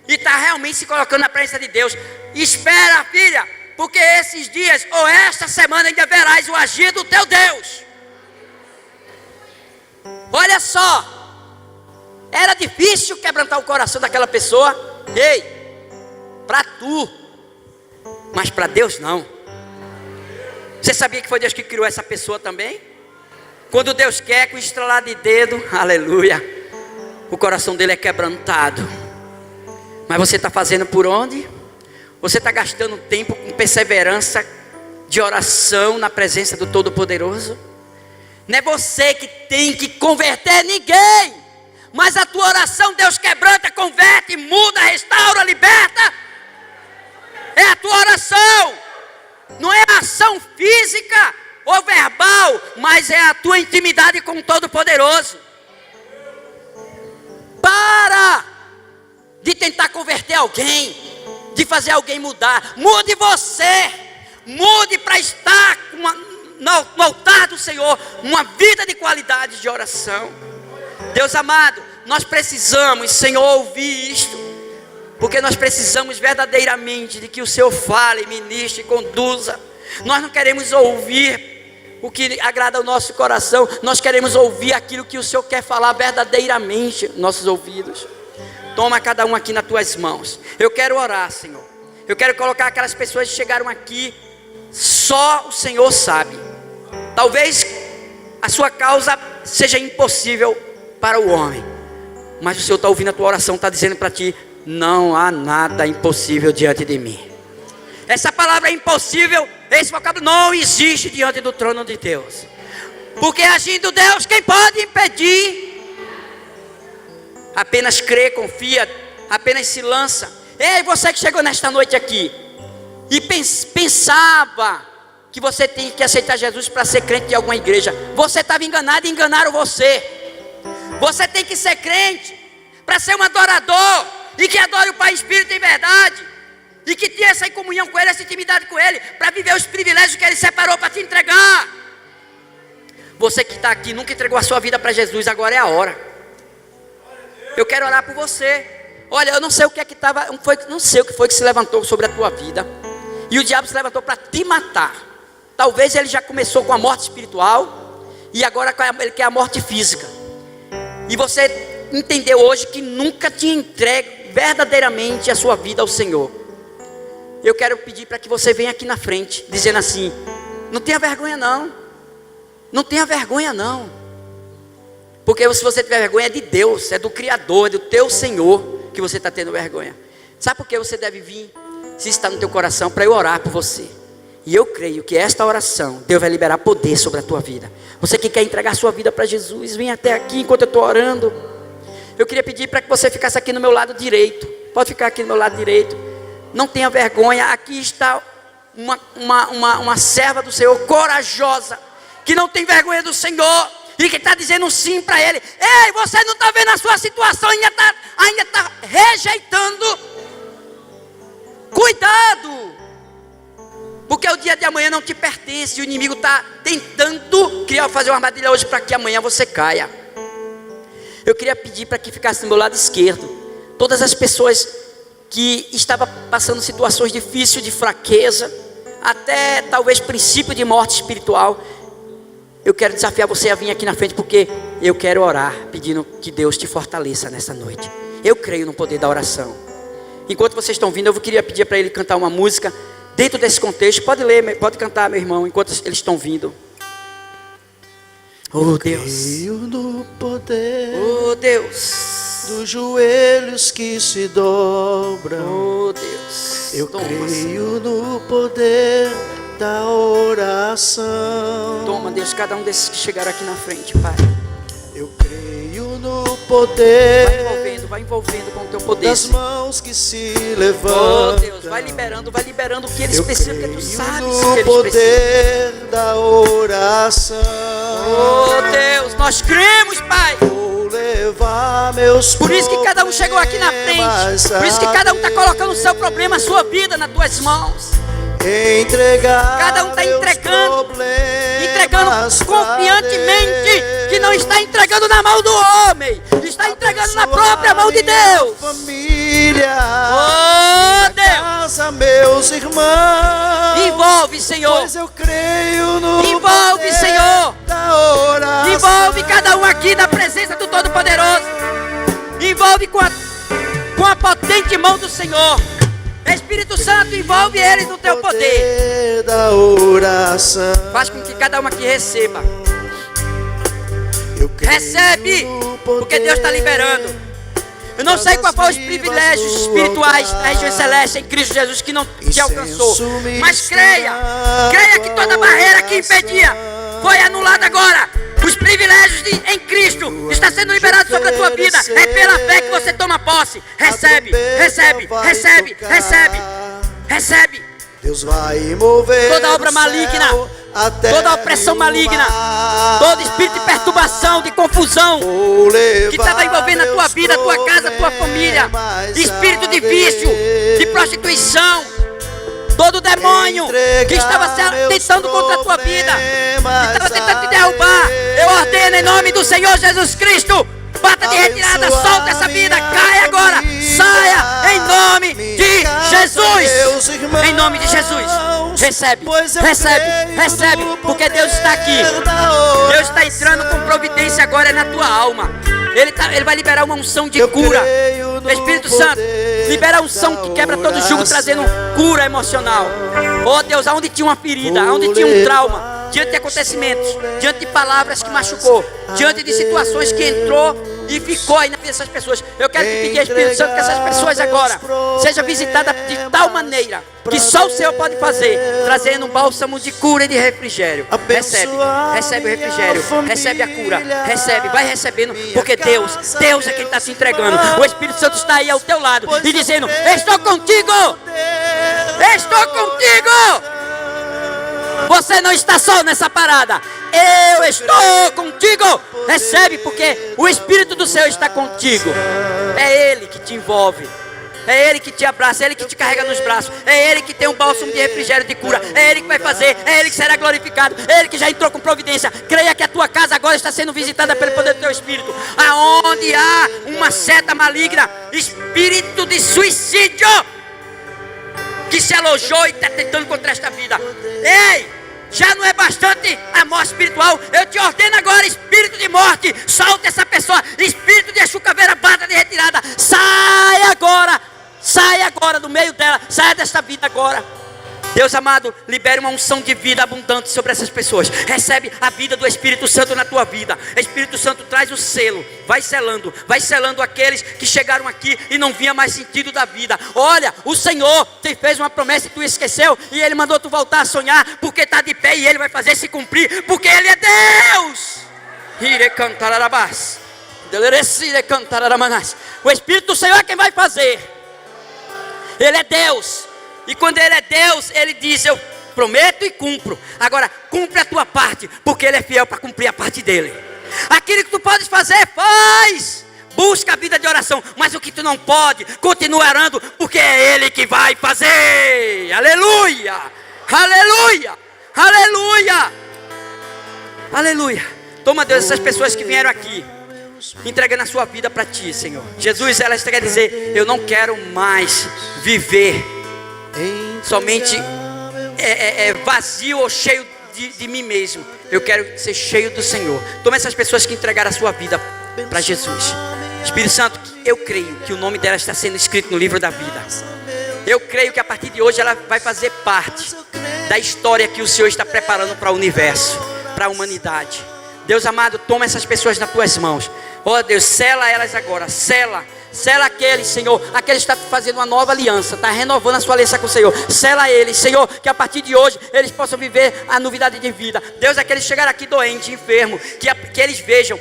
e está realmente se colocando na presença de Deus. Espera, filha, porque esses dias ou esta semana ainda verás o agir do teu Deus. Olha só, era difícil quebrantar o coração daquela pessoa. Ei, para tu, mas para Deus não. Você sabia que foi Deus que criou essa pessoa também? Quando Deus quer, com estralar de dedo, aleluia, o coração dele é quebrantado. Mas você está fazendo por onde? Você está gastando tempo com perseverança de oração na presença do Todo-Poderoso? Não é você que tem que converter ninguém, mas a tua oração Deus quebranta, converte, muda, restaura, liberta. É a tua oração, não é a ação física ou verbal, mas é a tua intimidade com o Todo-Poderoso. Para de tentar converter alguém, de fazer alguém mudar. Mude você, mude para estar no altar do Senhor, uma vida de qualidade de oração. Deus amado, nós precisamos, Senhor, ouvir isto, porque nós precisamos verdadeiramente de que o Senhor fale, ministre, conduza. Nós não queremos ouvir o que agrada ao nosso coração, nós queremos ouvir aquilo que o Senhor quer falar verdadeiramente nos nossos ouvidos. Toma cada um aqui nas tuas mãos. Eu quero orar, Senhor. Eu quero colocar aquelas pessoas que chegaram aqui, só o Senhor sabe. Talvez a sua causa seja impossível para o homem, mas o Senhor está ouvindo a tua oração, está dizendo para ti: não há nada impossível diante de mim. Essa palavra é impossível, esse vocábulo não existe diante do trono de Deus, porque agindo Deus, quem pode impedir? Apenas crê, confia, apenas se lança. Ei, você que chegou nesta noite aqui e pensava que você tem que aceitar Jesus para ser crente de alguma igreja, você estava enganado e enganaram você. Você tem que ser crente para ser um adorador, e que adore o Pai Espírito em verdade, e que tenha essa comunhão com Ele, essa intimidade com Ele, para viver os privilégios que Ele separou para te entregar. Você que está aqui, nunca entregou a sua vida para Jesus, agora é a hora. Eu quero orar por você. Olha, eu não sei o que é que estava, não sei o que foi que se levantou sobre a tua vida, e o diabo se levantou para te matar. Talvez ele já começou com a morte espiritual, e agora ele quer a morte física. E você entendeu hoje que nunca tinha entregue verdadeiramente a sua vida ao Senhor. Eu quero pedir para que você venha aqui na frente, dizendo assim: não tenha vergonha não, não tenha vergonha não, porque se você tiver vergonha é de Deus, é do Criador, é do teu Senhor que você está tendo vergonha. Sabe por que você deve vir? Se está no teu coração, para eu orar por você. E eu creio que esta oração, Deus vai liberar poder sobre a tua vida. Você que quer entregar a sua vida para Jesus, vem até aqui enquanto eu estou orando. Eu queria pedir para que você ficasse aqui no meu lado direito. Pode ficar aqui no meu lado direito. Não tenha vergonha. Aqui está uma serva do Senhor, corajosa, que não tem vergonha do Senhor, e que está dizendo sim para Ele. Ei, você não está vendo a sua situação, ainda está rejeitando. Cuidado, porque o dia de amanhã não te pertence. O inimigo está tentando fazer uma armadilha hoje para que amanhã você caia. Eu queria pedir para que ficasse do meu lado esquerdo todas as pessoas que estavam passando situações difíceis, de fraqueza, até talvez princípio de morte espiritual. Eu quero desafiar você a vir aqui na frente, porque eu quero orar pedindo que Deus te fortaleça nessa noite. Eu creio no poder da oração. Enquanto vocês estão vindo, eu queria pedir para ele cantar uma música dentro desse contexto. Pode ler, pode cantar, meu irmão, enquanto eles estão vindo. Oh Deus, creio no poder, oh Deus, dos joelhos que se dobram. oh Deus. Eu creio no poder da oração. Toma, Deus, cada um desses que chegaram aqui na frente, Pai. Eu creio no poder, vai envolvendo com o teu poder, das mãos que se levantam. Oh Deus, vai liberando o que eles precisam, porque tu sabes o que no eles poder precisam. da oração. Oh Deus, nós cremos, Pai. Vou levar meus Por isso que cada um chegou aqui na frente. Por isso que cada um está colocando o seu problema, a sua vida nas tuas mãos. Entregar, cada um está entregando confiantemente que não está entregando na mão do homem, está entregando na própria mão de Deus. Família, Oh, Deus, casa, meus irmãos. envolve, Senhor. Pois eu creio no Envolve, poder Senhor. da oração. Envolve cada um aqui na presença do Todo-Poderoso. Envolve com a potente mão do Senhor. Espírito Santo, envolve eles no teu poder. Da oração. Faz com que cada um aqui receba. Eu creio Recebe, no porque Deus está liberando. Eu não sei quais foram os privilégios espirituais da região celeste em Cristo Jesus que não te alcançou. Mas creia que toda barreira que impedia foi anulada agora. Os privilégios em Cristo está sendo liberado sobre a tua vida. É pela fé que você toma posse. Recebe, recebe, recebe, recebe, recebe. Deus vai mover toda obra maligna, toda opressão maligna, todo espírito de perturbação, de confusão que estava envolvendo a tua vida, a tua casa, a tua família, espírito de vício, de prostituição, todo demônio que estava tentando contra a tua vida, que estava tentando te derrubar, eu ordeno em nome do Senhor Jesus Cristo, bata de retirada, solta essa vida, cai agora, saia em nome de Jesus, em nome de Jesus. Recebe, recebe, recebe, porque Deus está aqui. Deus está entrando com providência agora na tua alma. Ele vai liberar uma unção de cura. Espírito Santo, libera a unção que quebra todo jugo, trazendo cura emocional. Oh Deus, aonde tinha uma ferida, aonde tinha um trauma, diante de acontecimentos, diante de palavras que machucou, diante de situações que entrou e ficou aí na vida dessas pessoas. Eu quero te pedir, Espírito Santo, que essas pessoas agora sejam visitadas de tal maneira que só o Senhor pode fazer, trazendo um bálsamo de cura e de refrigério. Recebe, recebe o refrigério, recebe a cura, recebe, vai recebendo, porque Deus é quem está se entregando. O Espírito Santo está aí ao teu lado e dizendo: estou contigo, estou contigo. Você não está só nessa parada. Eu estou contigo. Recebe, porque o Espírito do Senhor está contigo. É Ele que te envolve. É Ele que te abraça, é Ele que te carrega nos braços. É Ele que tem um bálsamo de refrigério, de cura. É Ele que vai fazer, é Ele que será glorificado. É Ele que já entrou com providência. Creia que a tua casa agora está sendo visitada pelo poder do teu Espírito. Aonde há uma seta maligna, espírito de suicídio, que se alojou e está tentando contra esta vida. Ei! Já não é bastante a morte espiritual. Eu te ordeno agora, espírito de morte, solta essa pessoa. Espírito de achucaveira, bata de retirada. Sai agora do meio dela. Saia desta vida agora. Deus amado, libere uma unção de vida abundante sobre essas pessoas. Recebe a vida do Espírito Santo na tua vida. Espírito Santo, traz o selo. Vai selando aqueles que chegaram aqui e não via mais sentido da vida. Olha, o Senhor te fez uma promessa e tu esqueceu, e Ele mandou tu voltar a sonhar, porque está de pé e Ele vai fazer se cumprir, porque Ele é Deus. O Espírito do Senhor é quem vai fazer. Ele é Deus. E quando Ele é Deus, Ele diz: eu prometo e cumpro. Agora, cumpre a tua parte, porque Ele é fiel para cumprir a parte dEle. Aquilo que tu podes fazer, faz. Busca a vida de oração. Mas o que tu não pode, continua orando, porque é Ele que vai fazer. Aleluia, aleluia, aleluia, aleluia. Toma, Deus, essas pessoas que vieram aqui, entregando a sua vida para Ti, Senhor. Jesus, elas querem dizer: eu não quero mais viver somente vazio ou cheio de mim mesmo. Eu quero ser cheio do Senhor. Toma essas pessoas que entregaram a sua vida para Jesus. Espírito Santo, eu creio que o nome dela está sendo escrito no livro da vida. Eu creio que a partir de hoje ela vai fazer parte da história que o Senhor está preparando para o universo, para a humanidade. Deus amado, toma essas pessoas nas tuas mãos. Oh Deus, sela elas agora, sela aqueles, Senhor, aqueles que estão fazendo uma nova aliança, está renovando a sua aliança com o Senhor. Sela eles, Senhor, que a partir de hoje eles possam viver a novidade de vida. Deus, aqueles que chegaram aqui doentes, enfermos, que eles vejam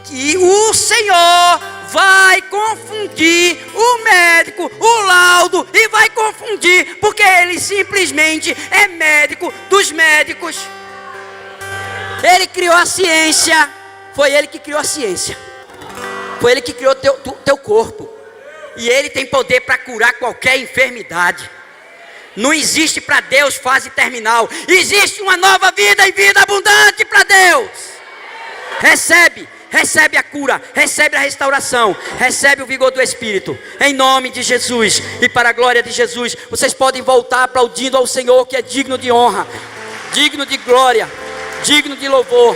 que o Senhor vai confundir o médico, o laudo, e vai confundir, porque Ele simplesmente é médico dos médicos. Ele criou a ciência, foi Ele que criou a ciência. Foi Ele que criou teu corpo. E Ele tem poder para curar qualquer enfermidade. Não existe para Deus fase terminal. Existe uma nova vida e vida abundante para Deus. Recebe a cura, recebe a restauração, recebe o vigor do Espírito, em nome de Jesus e para a glória de Jesus. Vocês podem voltar aplaudindo ao Senhor, que é digno de honra, digno de glória, digno de louvor.